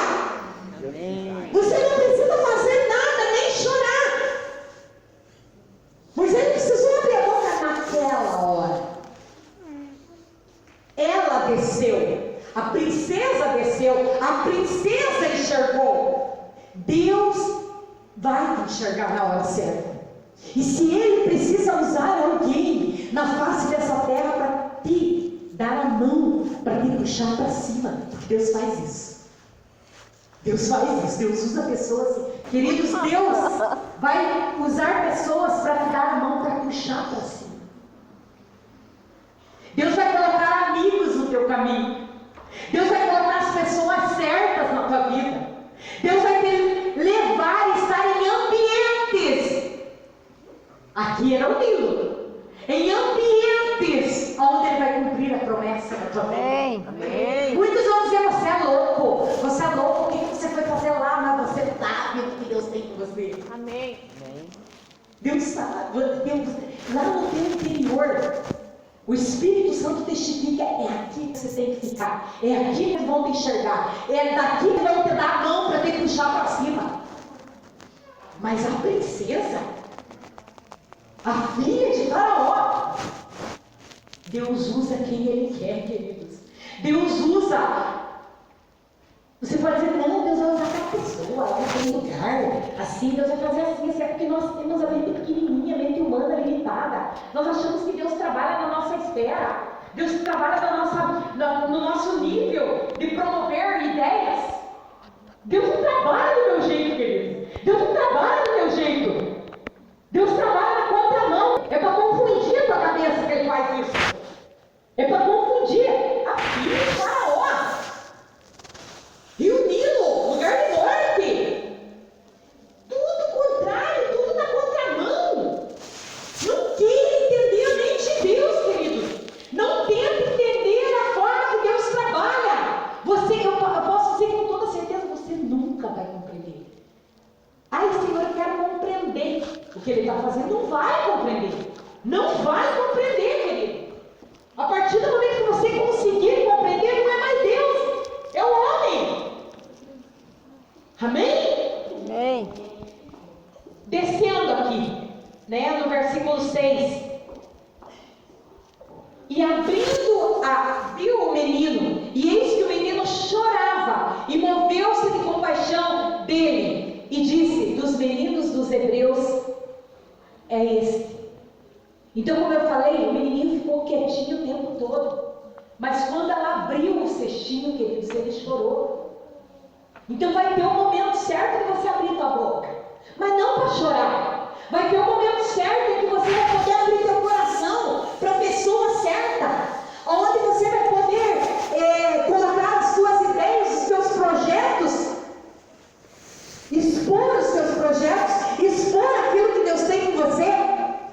Você não precisa fazer nada, nem chorar. Moisés não precisou abrir a boca naquela hora. Ela desceu, a princesa desceu, a princesa enxergou. Deus vai te enxergar na hora certa. E se Ele precisa usar alguém na face dessa terra para te dar a mão, para te puxar para cima, porque Deus faz isso. Deus faz isso, Deus usa pessoas. Queridos, Deus vai usar pessoas para te dar a mão, para puxar para cima. Deus vai colocar amigos no teu caminho. Deus vai colocar as pessoas certas na tua vida. Deus vai te levar a estar em ambientes. Aqui era o Nilo. Em ambientes onde Ele vai cumprir a promessa da tua vida. Amém. Muitos vão dizer, você é louco. Você é louco, o que você foi fazer lá? Mas você sabe o que Deus tem com você. Amém. Deus sabe. Deus, lá no teu interior, o Espírito Santo testifica, é aqui que você tem que ficar, é aqui que vão te enxergar, é daqui que vão te dar a mão para te puxar para cima. Mas a princesa, a filha de Faraó, Deus usa quem Ele quer, queridos. Deus usa. Você pode dizer, não, Deus vai usar aquela pessoa, ela tem lugar, assim, Deus vai fazer assim, é porque nós temos a mente pequenininha, a mente humana limitada. Nós achamos que Deus trabalha na nossa esfera, Deus trabalha no nosso nível de promover ideias. Deus não trabalha do meu jeito, querido. Deus não trabalha do meu jeito. Deus trabalha na contramão. É para confundir a tua cabeça que Ele faz isso. É para confundir a filha de Faraó. E o Nilo, lugar de morte. Tudo contrário, tudo na contramão. Não queira entender a mente de Deus, querido. Não tenta entender a forma que Deus trabalha. Eu posso dizer com toda certeza, você nunca vai compreender. Ai, Senhor, eu quero compreender o que Ele está fazendo. Não vai compreender. Não vai compreender, querido. A partir do momento que você conseguir compreender, não é mais Deus, é o homem. Amém? Amém. Descendo aqui, no versículo 6. E viu o menino, e eis que o menino chorava, e moveu-se de compaixão dele, e disse, dos meninos dos hebreus, é este. Então, como eu falei, o menininho ficou quietinho o tempo todo, mas quando ela abriu o cestinho, queridos, ele chorou. Então vai ter um momento certo de você abrir tua boca, mas não para chorar. Vai ter um momento certo em que você vai poder abrir teu coração para a pessoa certa, onde você vai poder colocar as suas ideias, os seus projetos, expor os seus projetos, expor aquilo que Deus tem com você.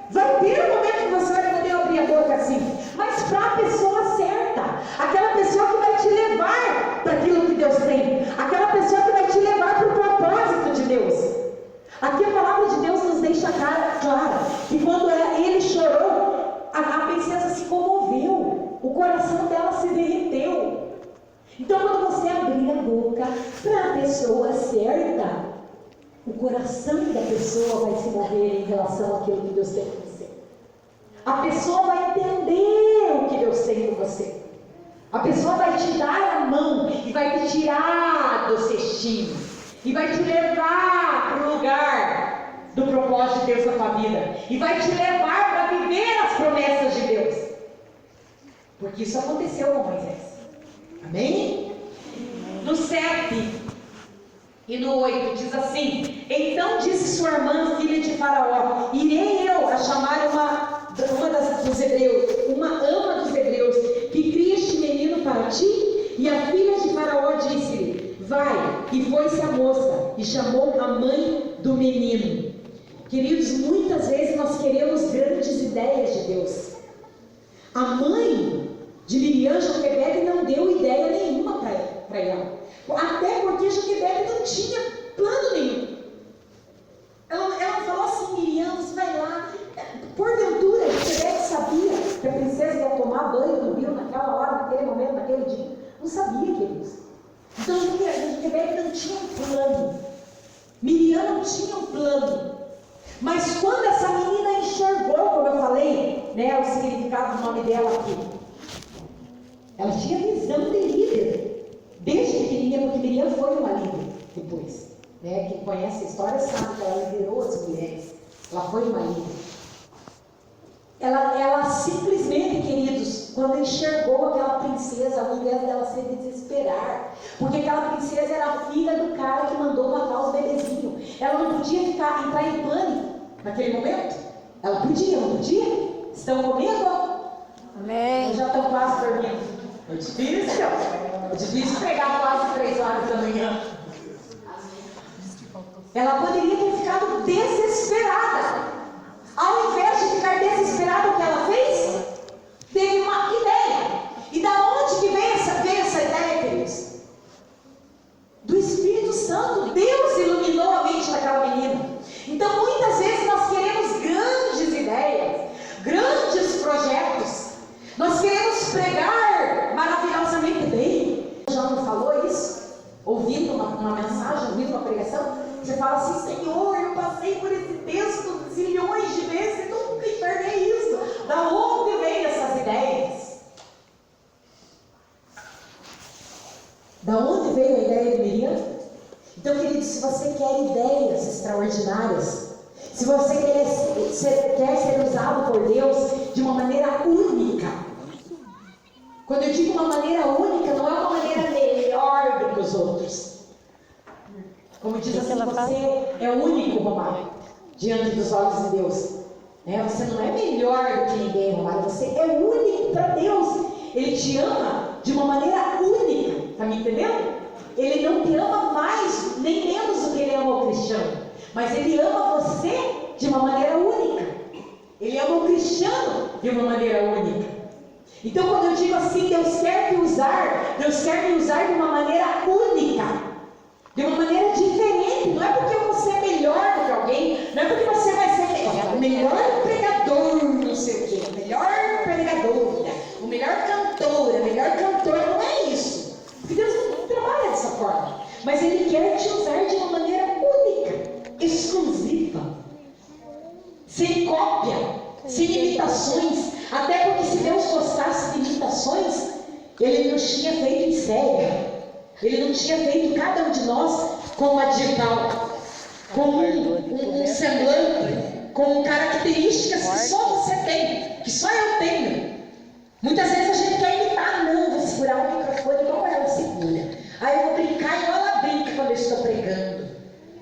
Vai ter um momento que você vai poder abrir a boca assim, mas para a pessoa certa, aquela pessoa que vai te levar para aquilo que Deus tem, aquela pessoa que vai te levar para o propósito de Deus. Aqui a palavra de Deus nos deixa clara que quando ele chorou, a princesa se comoveu, o coração dela se derreteu. Então, quando você abrir a boca para a pessoa certa, o coração da pessoa vai se mover em relação àquilo que Deus tem com você. A pessoa vai entender o que Deus tem com você. A pessoa vai te dar a mão e vai te tirar do cestinho e vai te levar para o lugar do propósito de Deus na tua vida e vai te levar para viver as promessas de Deus. Porque isso aconteceu com Moisés. Amém? No 7 e no 8 diz assim: então disse sua irmã, filha de Faraó: irei eu a chamar uma dos hebreus, uma ama dos hebreus, que cria este menino para ti? E a filha de Faraó disse-lhe: vai. E foi-se a moça e chamou a mãe do menino. Queridos, muitas vezes nós queremos grandes ideias de Deus. A mãe de Miriam, Joquebede, não deu ideia nenhuma para ela. Até porque Joquebede não tinha plano nenhum. Ela falou assim: Miriam, você vai lá. Porventura, Joquebede sabia que a princesa ia tomar banho no rio naquela hora, naquele momento, naquele dia? Não sabia, queridos. Então Joquebede não tinha um plano. Miriam não tinha um plano. Mas quando essa menina enxergou, como eu falei, né, o significado do nome dela aqui, ela tinha visão de líder, desde pequenininha, porque Miriam foi uma líder depois. Né? Quem conhece a história sabe que ela liderou as mulheres, ela foi uma líder. Ela simplesmente, queridos, quando enxergou aquela princesa, ao invés dela se desesperar, porque aquela princesa era a filha do cara que mandou matar os bebezinhos, ela não podia entrar em pânico naquele momento. Ela podia, não podia? Estão comigo? Amém. Já estão quase dormindo. É difícil pegar quase 3 horas da manhã. Ela poderia ter ficado desesperada. Ao invés de ficar desesperada, o que ela fez? Teve uma ideia. E da onde que veio essa ideia, queridos? Do Espírito Santo. Deus iluminou a mente daquela menina. Então, muitas vezes nós queremos grandes ideias, grandes projetos. Nós queremos pregar maravilhosamente bem. Já não falou isso? Ouvindo uma mensagem, ouvindo uma pregação, você fala assim: Senhor, eu passei por esse texto zilhões de vezes e nunca enxerguei isso. Da onde vem essas ideias? Da onde veio a ideia de Miriam? Então, queridos, se você quer ideias extraordinárias, se você quer ser usado por Deus de uma maneira única, quando eu digo uma maneira única, não é uma maneira melhor do que os outros. Como diz assim, você é único, Romário, diante dos olhos de Deus. Você não é melhor do que ninguém, Romário. Você é único para Deus. Ele te ama de uma maneira única. Está me entendendo? Ele não te ama mais, nem menos do que ele ama o cristiano. Mas ele ama você de uma maneira única. Ele ama o cristiano de uma maneira única. Então, quando eu digo assim, Deus quer me usar de uma maneira única. De uma maneira diferente. Não é porque você é melhor do que alguém. Não é porque você vai ser o melhor pregador, não sei o quê. A melhor pregadora. O melhor cantora. A melhor cantora. Não é isso. Porque Deus não trabalha dessa forma. Mas Ele quer te usar de uma maneira única. Exclusiva. Sem cópia. Sem imitações. Até porque se Deus gostasse de imitações, Ele nos tinha feito em série. Ele não tinha feito cada um de nós com uma digital, com um semblante, com características que só você tem, que só eu tenho. Muitas vezes a gente quer imitar. Não, vou segurar o microfone igual ela segura. Aí eu vou brincar igual ela brinca quando eu estou pregando.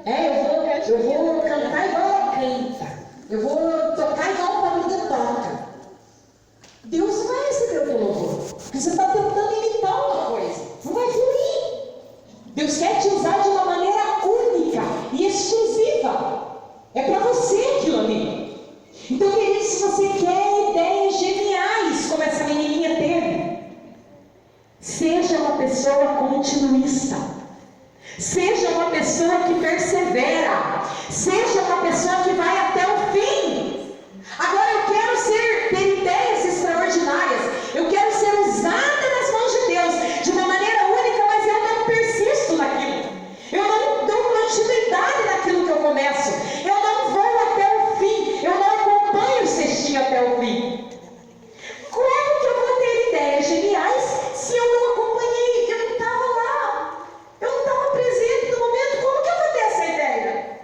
Eu vou cantar igual ela canta. Eu vou tocar igual o Paulinho toca. Deus não vai receber o teu louvor, porque você está tentando imitar uma coisa. Não vai fluir. Deus quer te usar de uma maneira única e exclusiva. É para você aquilo ali. Então, queridos, se você quer ideias geniais, como essa menininha teve, seja uma pessoa continuista. Seja uma pessoa que persevera. Seja uma pessoa que vai até o fim. Agora, eu quero ter ideias extraordinárias. Eu quero ser usada nas mãos de Deus de uma maneira única, mas eu não persisto naquilo. Eu não dou continuidade naquilo que eu começo. Eu não vou até o fim. Eu não acompanho o cestinho até o fim. Como que eu vou ter ideias geniais se eu não acompanhei? Eu não estava lá. Eu não estava presente no momento. Como que eu vou ter essa ideia?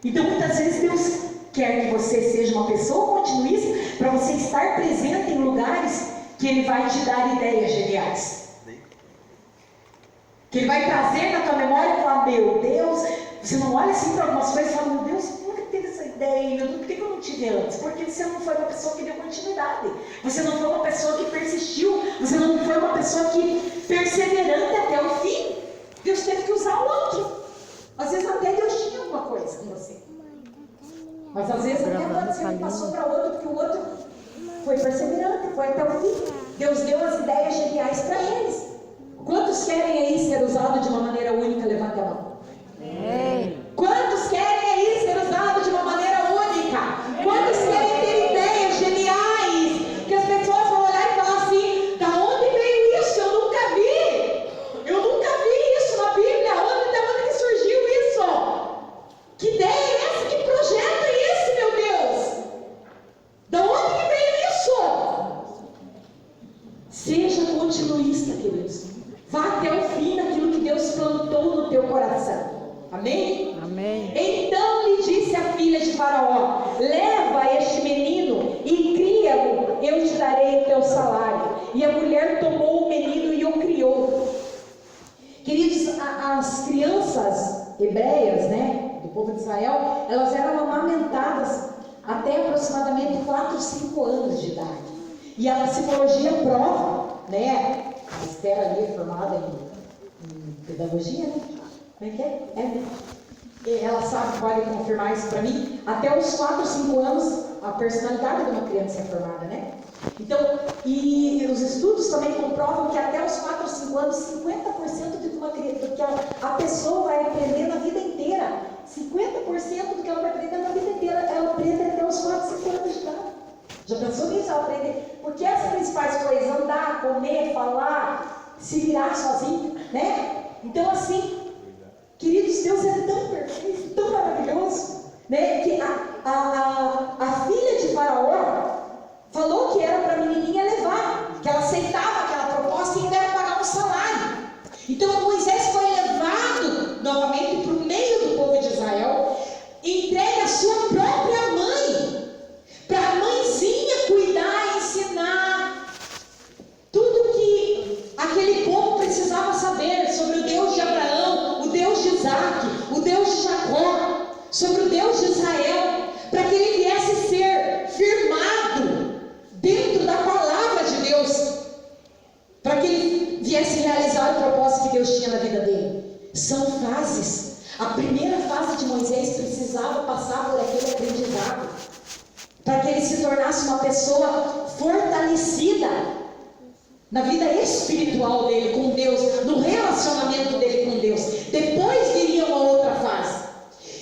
Então, muitas vezes Deus quer que você seja uma pessoa Ele vai te dar ideias geniais. Que Ele vai trazer na tua memória e falar: meu Deus, você não olha assim para algumas coisas e fala: meu Deus, como que teve essa ideia? Por que eu não tive antes? Porque você não foi uma pessoa que deu continuidade. Você não foi uma pessoa que persistiu. Você não foi uma pessoa que perseverante até o fim. Deus teve que usar o outro. Às vezes até Deus tinha alguma coisa com você. Mas às vezes até pode ser que passou para outro, porque o outro foi perseverante, foi até o fim. Deus deu as ideias geniais para eles. Quantos querem aí ser usados de uma maneira única? Levante a mão. Quantos querem aí ser usados de uma maneira única? Quantos querem ter ideias geniais? Que as pessoas vão olhar e falar assim: da onde veio isso? Eu nunca vi. Eu nunca vi isso na Bíblia. Da onde que surgiu isso? Que ideia é essa? Que projeto é esse, meu Deus? Da onde que veio isso? Seja continuista, queridos. Vá até o fim daquilo que Deus plantou no teu coração. Amém? Amém. Então lhe disse a filha de Faraó: leva este menino e cria-o, eu te darei o teu salário. E a mulher tomou o menino e o criou. Queridos, as crianças hebreias, né, do povo de Israel, elas eram amamentadas até aproximadamente 4, 5 anos de idade. E a psicologia prova, né? A Esther ali é formada em pedagogia, né? Como é que é? Né? Ela sabe, pode confirmar isso para mim. Até os 4, 5 anos, a personalidade de uma criança é formada, né? Então, e os estudos também comprovam que até os 4, 5 anos, 50% do que a pessoa vai aprender na vida inteira, 50% do que ela vai aprender na vida inteira, ela aprende até os 4, 5 anos de idade. Já pensou nisso? Ela aprender? Porque as principais coisas: andar, comer, falar, se virar sozinho, né? Então, assim, queridos, Deus é tão perfeito, tão maravilhoso, né? Que a filha de Faraó falou que era para a menininha levar, que ela aceitava aquela proposta e ainda era pagar um salário. Então Moisés foi levado novamente para o meio do povo de Israel, entregue a sua própria mãe, para a mãezinha cuidar, ensinar tudo que aquele povo precisava saber sobre o Deus de Abraão, o Deus de Isaac, o Deus de Jacó, sobre o Deus de Israel, para que ele viesse ser firmado dentro da palavra de Deus, para que ele viesse realizar o propósito que Deus tinha na vida dele. São fases. A primeira fase de Moisés precisava passar por aquele aprendizado, para que ele se tornasse uma pessoa fortalecida na vida espiritual dele com Deus, no relacionamento dele com Deus. Depois viria uma outra fase.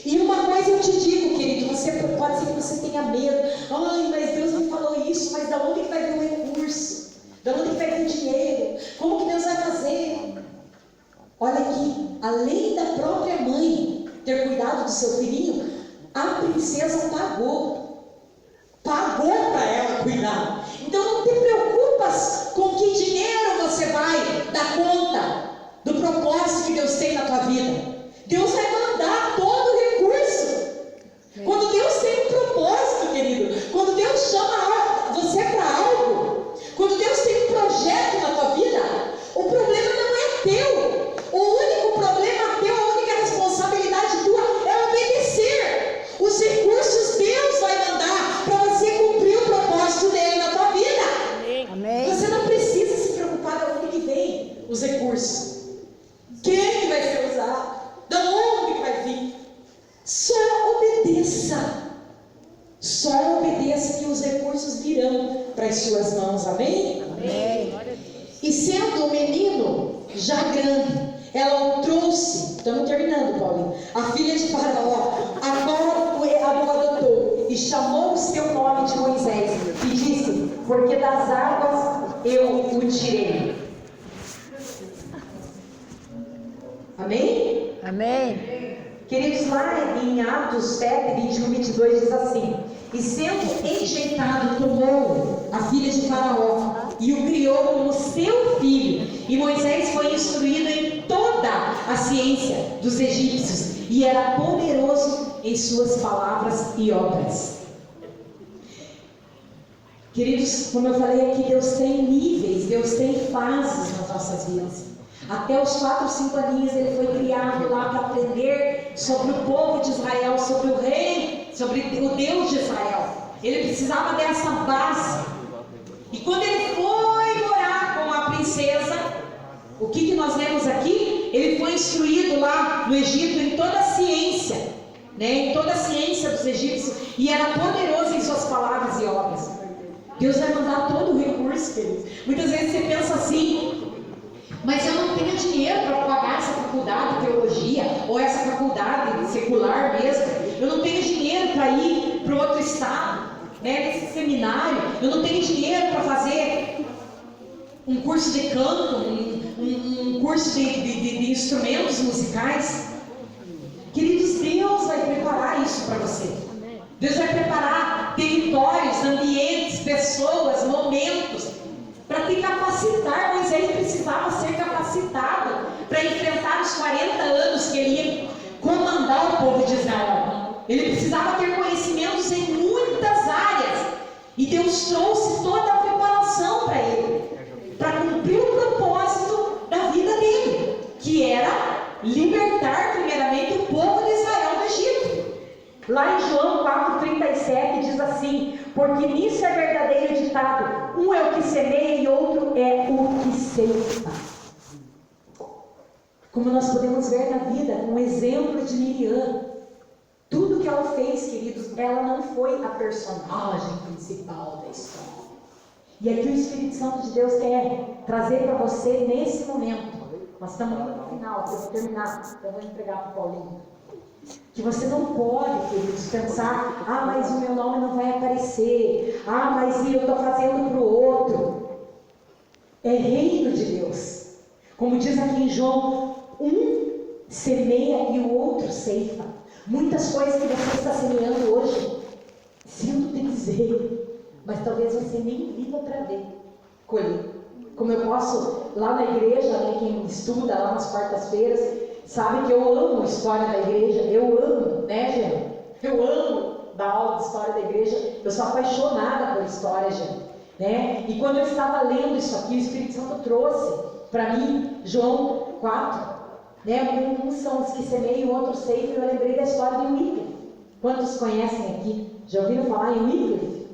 E uma coisa eu te digo, querido, você pode ser que você tenha medo. Ai, mas Deus me falou isso, mas da onde que vai vir o recurso? Da onde que vai vir o dinheiro? Como que Deus vai fazer? Olha aqui, além da própria mãe ter cuidado do seu filhinho, a princesa pagou para ela cuidar. Então não te preocupas com que dinheiro você vai dar conta do propósito que Deus tem na tua vida. Deus vai mandar todo o recurso. Quando Deus tem um propósito, querido, quando Deus chama você para algo, quando Deus tem um projeto na tua vida, o problema não é teu. O único problema teu, a única responsabilidade tua é obedecer. Os recursos Deus vai mandar para você cumprir o propósito dele na tua vida. Amém. Você não precisa se preocupar de onde que vem os recursos. Quem que vai ser usado? De onde que vai vir? Só obedeça. Só obedeça que os recursos virão para as suas mãos. Amém? Amém. E sendo o menino já grande, ela o trouxe. Estamos terminando, Paulinho. A filha de Faraó, a qual o adotou, e chamou o seu nome de Moisés, e disse: porque das águas eu o tirei. Amém? Amém. Queridos, lá em Atos 7, 21, 22 diz assim: e sendo enjeitado, tomou a filha de Faraó e o criou como seu filho. E Moisés foi instruído em toda a ciência dos egípcios e era poderoso em suas palavras e obras. Queridos, como eu falei aqui, Deus tem níveis, Deus tem fases nas nossas vidas. Até os 4, 5 aninhos ele foi criado lá para aprender sobre o povo de Israel, sobre o rei, sobre o Deus de Israel. Ele precisava dessa base. E quando ele foi morar com a princesa, o que nós lemos aqui? Ele foi instruído lá no Egito em toda a ciência, em toda a ciência dos egípcios, e era poderoso em suas palavras e obras. Deus vai mandar todo o recurso, queridos. Muitas vezes você pensa assim: mas eu não tenho dinheiro para pagar essa faculdade de teologia, ou essa faculdade secular mesmo. Eu não tenho dinheiro para ir para outro estado, nesse seminário. Eu não tenho dinheiro para fazer um curso de canto, um curso de instrumentos musicais. Queridos, Deus vai preparar isso para você. Deus vai preparar territórios, ambientes, pessoas, momentos, para te capacitar. Moisés precisava ser capacitado para enfrentar os 40 anos que ele ia comandar o povo de Israel. Ele precisava ter conhecimentos em muitas áreas, e Deus trouxe toda a preparação para ele, para cumprir o propósito da vida dele, que era libertar primeiramente o povo de Israel do Egito. Lá em João 4,37 diz assim: porque nisso é verdadeiro ditado, um é o que semeia e outro é o que ceifa. Como nós podemos ver na vida, um exemplo de Miriam, tudo que ela fez, queridos, ela não foi a personagem principal da história. E aqui o Espírito Santo de Deus quer trazer para você nesse momento. Nós estamos indo no final, eu vou terminar, eu vou entregar para o Paulinho. Que você não pode, queridos, pensar: ah, mas o meu nome não vai aparecer, ah, mas eu estou fazendo para o outro. É reino de Deus. Como diz aqui em João, um semeia e o outro ceifa. Muitas coisas que você está semeando hoje, sinto te dizer, mas talvez você nem viva para ver colher. Como eu posso, lá na igreja, quem estuda lá nas quartas-feiras, sabe que eu amo a história da igreja. Eu amo, gente? Eu amo dar aula de história da igreja. Eu sou apaixonada por história, gente. E quando eu estava lendo isso aqui, o Espírito Santo trouxe para mim João 4. Um são os que semeiam e o outro ceifam. Eu lembrei da história de Wycliffe. Quantos conhecem aqui? Já ouviram falar em Wycliffe?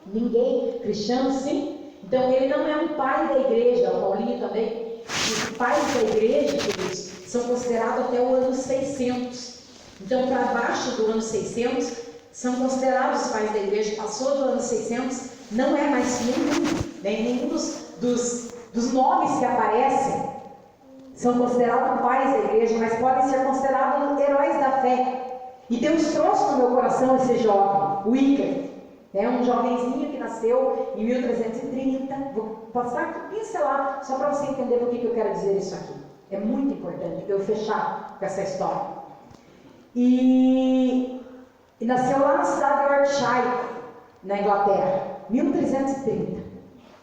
Ninguém? Cristiano, sim? Então ele não é um pai da igreja, o Paulinho também. Os pais da igreja, queridos, são considerados até o ano 600. Então, para baixo do ano 600, são considerados os pais da igreja. Passou do ano 600, não é mais nenhum dos nomes que aparecem são considerados pais da igreja, mas podem ser considerados heróis da fé. E Deus trouxe no meu coração esse jovem, o Wycliffe, um jovenzinho que nasceu em 1330. Vou passar aqui, pincelar, só para você entender por que eu quero dizer isso aqui. É muito importante eu fechar com essa história. E nasceu lá na cidade de Yorkshire, na Inglaterra, 1330.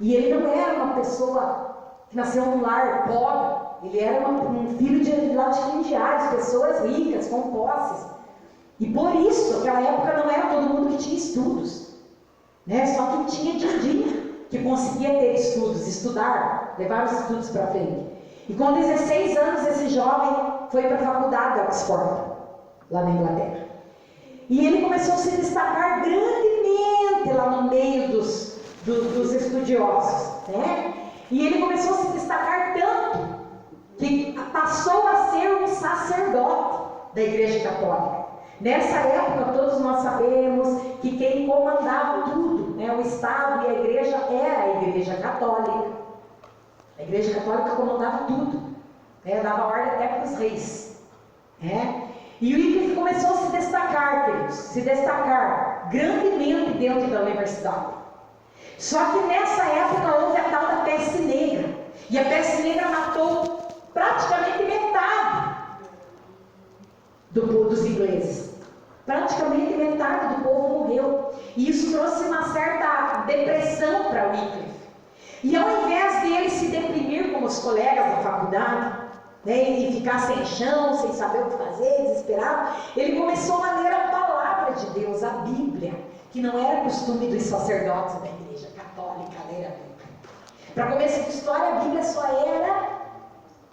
E ele não era uma pessoa que nasceu num lar pobre. Ele era um filho de latifundiários, pessoas ricas, com posses. E por isso, naquela época não era todo mundo que tinha estudos. Só quem tinha din-din que conseguia ter estudos, estudar, levar os estudos para frente. E com 16 anos, esse jovem foi para a faculdade de Oxford, lá na Inglaterra. E ele começou a se destacar grandemente lá no meio dos estudiosos. E ele começou a se destacar tanto que passou a ser um sacerdote da Igreja Católica. Nessa época, todos nós sabemos que quem comandava tudo, o Estado e a Igreja, era a Igreja Católica. A Igreja Católica comandava tudo, dava ordem até para os reis. E o Wycliffe começou a se destacar, queridos, se destacar grandemente dentro da universidade. Só que nessa época houve a tal da peste negra. E a peste negra matou praticamente metade dos ingleses. Praticamente metade do povo morreu. E isso trouxe uma certa depressão para Wycliffe. E ao invés de ele se deprimir como os colegas da faculdade, e ficar sem chão, sem saber o que fazer, desesperado, ele começou a ler a palavra de Deus, a Bíblia. que não era costume dos sacerdotes da Igreja Católica ler a Bíblia. Para começo de história, a Bíblia só era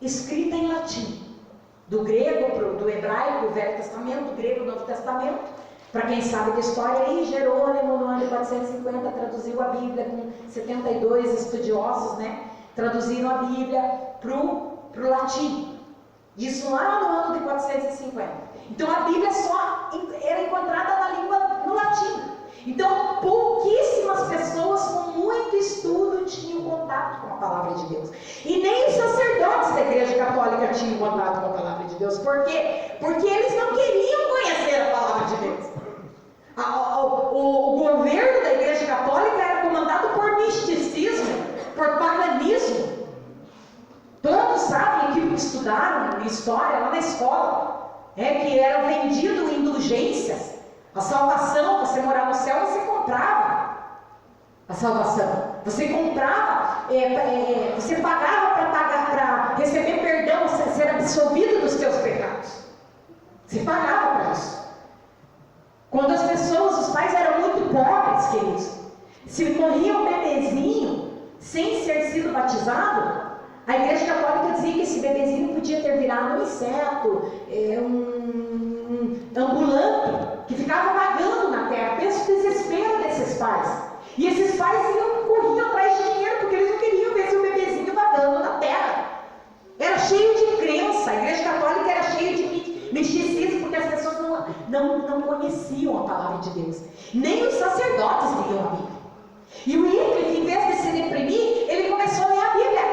escrita em latim. Do grego, do hebraico, o Velho Testamento, do grego, o Novo Testamento. Para quem sabe da história aí, Jerônimo, no ano de 450, traduziu a Bíblia com 72 estudiosos, né? Traduziram a Bíblia para o latim. Isso lá no ano de 450. Então a Bíblia só era encontrada na língua no latim. Então pouquíssimas pessoas com muito estudo tinham contato com a palavra de Deus. E nem os sacerdotes da Igreja Católica tinham contato com a palavra de Deus. Por quê? Porque eles não queriam conhecer a palavra de Deus. O governo da Igreja Católica era comandado por misticismo, por paganismo. Todos sabem que estudaram história lá na escola, que era vendido indulgências. A salvação, você morar no céu, você comprava a salvação. Você comprava, você pagava para receber perdão, ser absolvido dos seus pecados. Você pagava para isso. Quando as pessoas, os pais eram muito pobres, queridos, se morria um bebezinho sem ser sido batizado, a Igreja Católica dizia que esse bebezinho podia ter virado um inseto, um ambulante, que ficava vagando na terra. Pensa o desespero desses pais. E esses pais corriam atrás de dinheiro, porque eles não queriam ver esse bebezinho vagando na terra. Era cheio de crença, a Igreja Católica era cheia de misticismo, porque as pessoas não conheciam a palavra de Deus. Nem os sacerdotes liam a Bíblia. E o Wycliffe, em vez de se deprimir, ele começou a ler a Bíblia.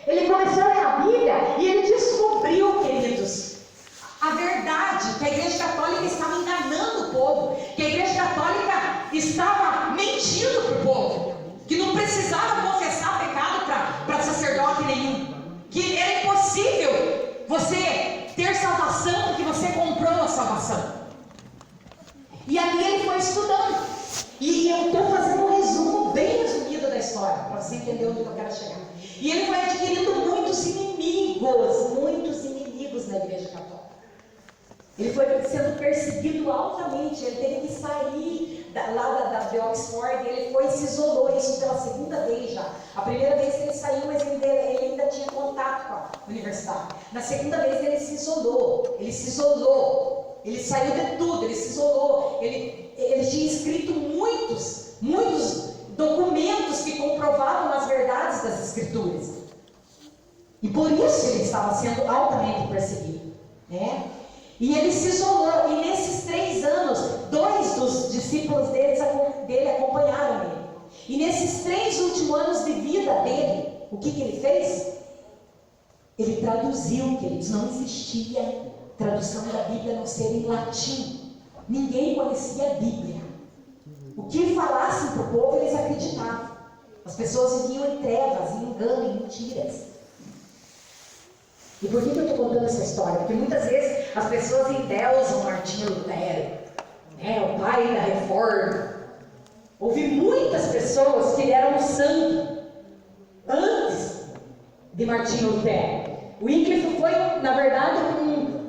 Ele começou a ler a Bíblia e ele descobriu, queridos, a verdade, que a Igreja Católica estava enganando o povo, que a Igreja Católica estava mentindo para o povo, que não precisava confessar pecado para sacerdote nenhum, que era impossível você ter salvação porque você comprou a salvação. E ali ele foi estudando. E eu estou fazendo um resumo bem resumido da história, para você entender onde eu quero chegar. E ele foi adquirindo muitos inimigos na Igreja Católica. Ele foi sendo perseguido altamente, ele teve que sair lá de Oxford, ele foi e se isolou, isso pela segunda vez já. A primeira vez que ele saiu, mas ele ainda tinha contato com a universidade. Na segunda vez ele se isolou, ele saiu de tudo, ele se isolou, ele tinha escrito muitos documentos que comprovavam as verdades das Escrituras. E por isso ele estava sendo altamente perseguido, né? E ele se isolou, e nesses 3 anos, 2 dos discípulos dele acompanharam ele. E nesses 3 últimos anos de vida dele, o que ele fez? Ele traduziu, queridos, não existia tradução da Bíblia a não ser em latim. Ninguém conhecia a Bíblia. O que falassem para o povo, eles acreditavam. As pessoas viviam em trevas, em engano, em mentiras. E por que eu estou contando essa história? Porque muitas vezes as pessoas endeusam Martinho Lutero, o pai da Reforma. Houve muitas pessoas que deram o sangue antes de Martinho Lutero. O Wycliffe foi, na verdade,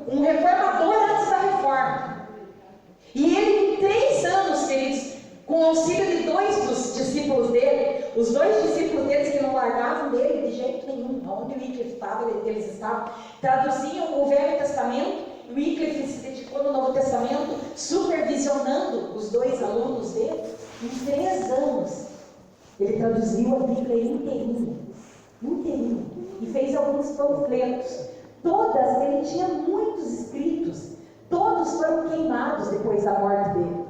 um reformador antes da Reforma. E ele, em 3 anos, queridos, com o auxílio de 2 dos discípulos dele, os 2 discípulos deles que não largavam dele de jeito nenhum, onde o Wycliffe estava, eles estavam, traduziam o Velho Testamento. O Wycliffe se dedicou no Novo Testamento, supervisionando os 2 alunos dele. Em 3 anos, ele traduziu a Bíblia inteirinha, e fez alguns panfletos. Ele tinha muitos escritos, todos foram queimados depois da morte dele.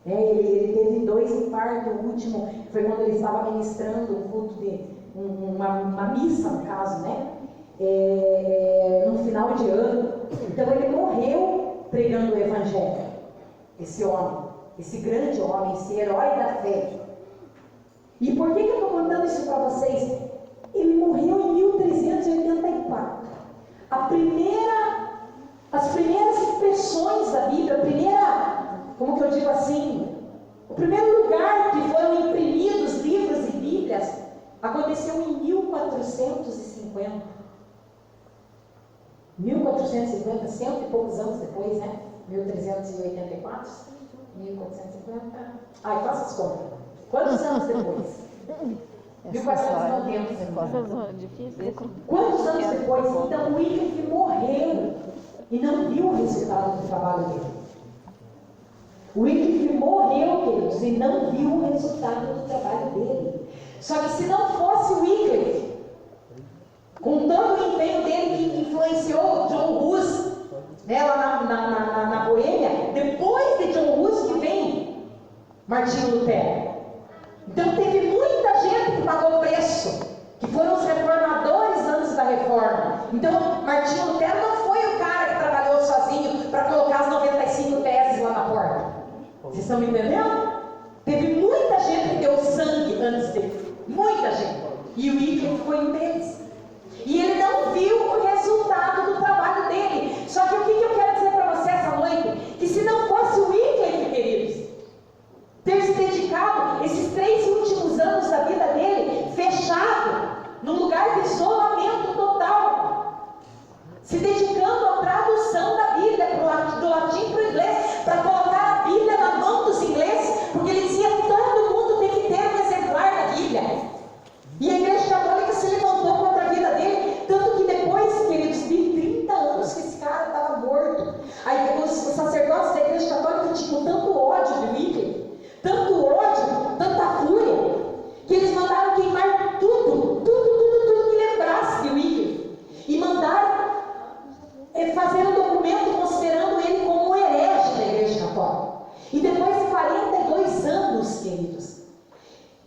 Ele teve 2 infartos, o último foi quando ele estava ministrando um culto uma missa, no caso, no final de ano. Então ele morreu pregando o Evangelho, esse homem, esse grande homem, esse herói da fé. E por que eu estou contando isso para vocês? Ele morreu em 1384. As primeiras impressões da Bíblia, como que eu digo assim, o primeiro lugar que foram imprimidos livros e Bíblias aconteceu em 1450. 1450, 100 e poucos anos depois, 1384. 1450. Ai, faça as contas. Quantos anos depois? 1490. Difícil. Quantos anos depois? Então Wycliffe morreu e não viu o resultado do trabalho dele. Wycliffe morreu, queridos, e não viu o resultado do trabalho dele. Só que se não fosse Wycliffe, com todo o empenho dele que influenciou John Hus, né, lá na Boêmia, depois de John Hus que vem Martinho Lutero. Então teve muita gente que pagou o preço, que foram os reformadores antes da reforma. Então Martinho Lutero não foi o cara que trabalhou sozinho para colocar as 95 teses lá na porta. Vocês estão me entendendo? Teve muita gente que deu sangue antes dele. Muita gente. E o Wycliffe foi um deles. E ele não viu o resultado do trabalho dele. Só que o que eu quero dizer para você essa noite? Que se não fosse o Wycliffe, queridos, ter se dedicado esses 3 últimos anos da vida dele, fechado, num lugar de isolamento total, se dedicando à tradução da Bíblia, do latim para o inglês, para colocar a Bíblia na mão dos ingleses, porque ele dizia que todo mundo tem que ter um exemplar da Bíblia. E a Igreja Católica se levantou contra a vida dele, tanto que depois, queridos, de 30 anos que esse cara estava morto, aí os sacerdotes da Igreja Católica tinham tanto ódio de Wycliffe, tanto ódio, tanta fúria, que eles mandaram queimar tudo que lembrasse de Wycliffe, e mandaram fazer um documento considerando ele como um herege da Igreja Católica. E depois de 42 anos, queridos,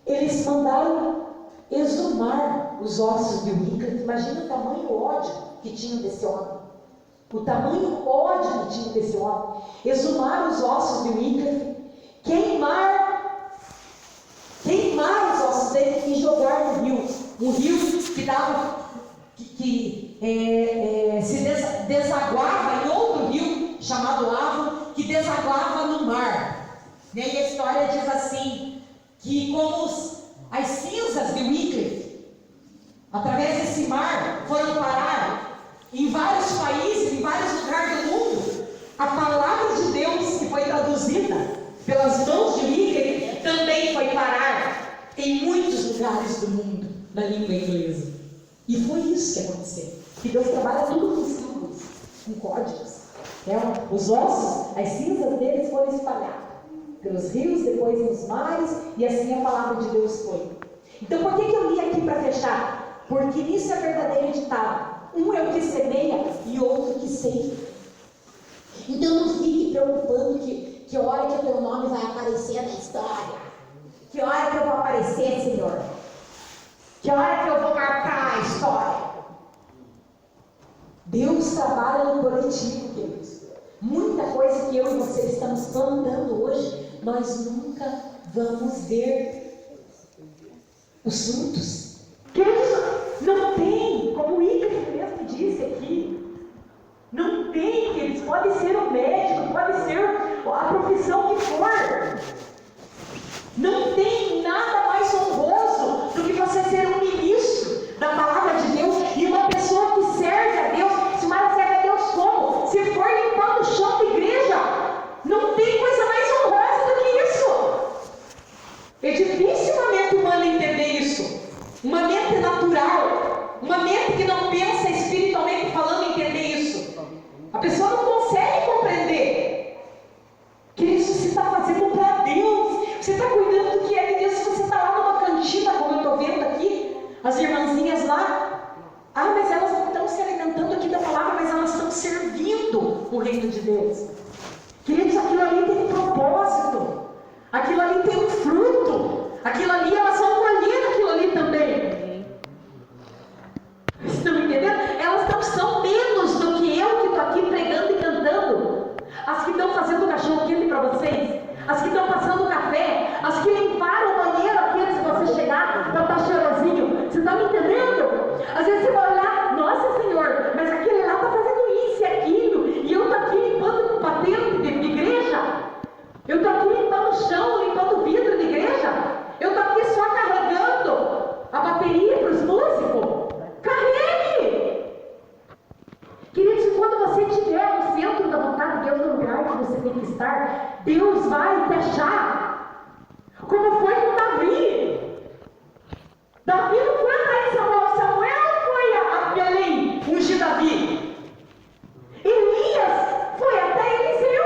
eles mandaram exumar os ossos de Wycliffe. Imagina o tamanho ódio que tinham desse homem. O tamanho ódio que tinha desse homem. Exumar os ossos de Wycliffe, queimar os ossos dele e jogar no rio. Um rio que dava, se desaguava em outro rio chamado Avon, que desaguava no mar. E a história diz assim, que como as cinzas de Wycliffe, através desse mar, foram parar em vários países, em vários lugares do mundo, a palavra de Deus que foi traduzida pelas mãos de Wycliffe também foi parar em muitos lugares do mundo, na língua inglesa. E foi isso que aconteceu. Que Deus trabalha tudo com símbolos, com códigos. Os ossos, as cinzas deles foram espalhadas pelos rios, depois nos mares, e assim a palavra de Deus foi. Então por que eu li aqui para fechar? Porque nisso é verdadeiro ditado. Um é o que semeia e outro que ceifa. Então não fique preocupando que hora que o teu nome vai aparecer na história. Que hora que eu vou aparecer, Senhor? Que hora que eu vou marcar a história? Deus trabalha no coletivo, queridos. Muita coisa que eu e você estamos plantando hoje, nós nunca vamos ver os frutos. Queridos, não tem, como o Wycliffe mesmo disse aqui, não tem, queridos, pode ser um médico, pode ser a profissão que for. Não tem nada mais honroso do que você ser um ministro da palavra de Deus e uma pessoa que serve a Deus. Se Mara serve a Deus como? Se for limpando o chão da igreja, não tem coisa mais honrosa do que isso. É difícil uma mente humana entender isso. Uma mente natural, uma mente que não pensa espiritualmente falando entender isso. A pessoa não consegue compreender que isso se está fazendo para Deus. Você está cuidando do que é de Deus. Se você está lá numa cantina, como eu estou vendo aqui, as irmãzinhas lá, mas elas não estão se alimentando aqui da palavra, mas elas estão servindo o reino de Deus. Queridos, aquilo ali tem um propósito, aquilo ali tem um fruto, aquilo ali, elas vão colher aquilo ali também. Estão entendendo? Elas não são menos do que eu que estou aqui pregando e cantando. As que estão fazendo cachorro quente para vocês, as que estão passando café, as que limparam o banheiro aqui antes de você chegar para estar cheirosinho. Você está me entendendo? Às vezes você vai olhar, nossa Senhor, mas aquele lá está fazendo isso e aquilo, e eu estou aqui limpando patente de igreja, eu estou aqui limpando o chão, limpando o vidro de igreja, eu estou aqui só carregando Davi? Elias foi até Eliseu.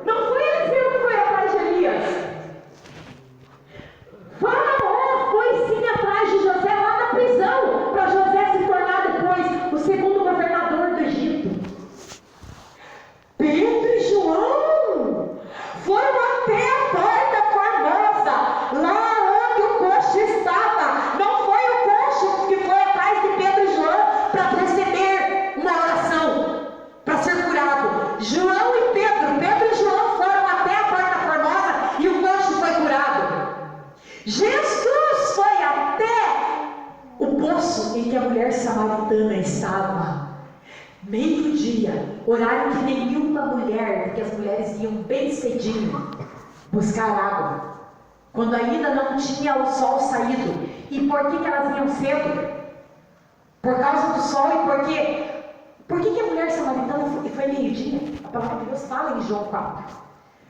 Não foi Eliseu que foi atrás de Elias. Faraó foi sim atrás de José lá na prisão, para José se tornar depois o segundo governador do Egito. Pedro e João foram até a porta formosa, lá onde o coxo estava. Não foi o coxo que foi atrás de Pedro e João para proceder uma oração, para ser curado. João e Pedro e João foram até a porta formosa e o coxo foi curado. Jesus foi até o poço em que a mulher samaritana estava. Meio-dia, horário que nenhuma mulher, porque as mulheres iam bem cedinho buscar água, quando ainda não tinha o sol saído. E por que elas iam cedo? Por causa do sol. E por que a mulher samaritana foi meio-dia? A palavra de Deus fala em João 4.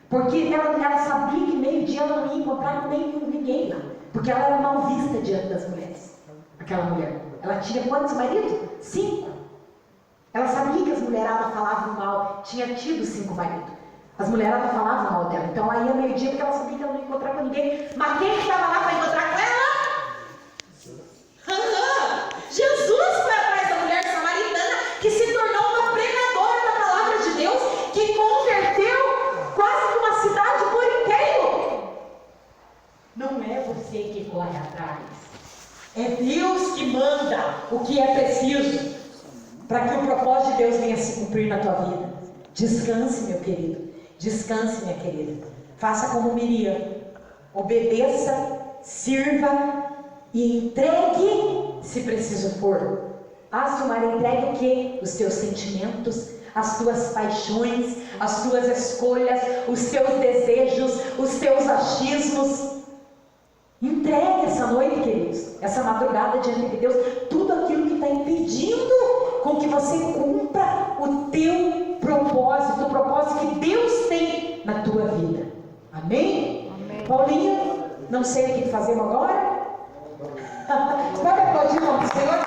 Porque ela sabia que meio-dia ela não ia encontrar ninguém lá, porque ela era mal vista diante das mulheres. Aquela mulher, ela tinha quantos maridos? 5. Ela sabia que as mulheradas falavam mal, tinha tido 5 maridos. As mulheradas falavam mal dela, então ela ia meio-dia porque ela sabia que ela não ia encontrar com ninguém. Mas quem estava lá para encontrar com ela? Jesus foi atrás da mulher samaritana, que se tornou uma pregadora da palavra de Deus, que converteu quase que uma cidade por inteiro. Não é você que corre atrás, é Deus que manda o que é preciso para que o propósito de Deus venha se cumprir na tua vida. Descanse, meu querido. Descanse, minha querida. Faça como Miriam. Obedeça, sirva e entregue, se preciso for. Silmara, entregue o quê? Os teus sentimentos, as tuas paixões, as tuas escolhas, os teus desejos, os teus achismos. Entregue essa noite, queridos, essa madrugada diante de Deus, tudo aquilo que está impedindo com que você cumpra o teu propósito, o propósito que Deus tem na tua vida. Amém? Amém. Paulinho, não sei o que fazemos agora. Pode aplaudir o nome do Senhor?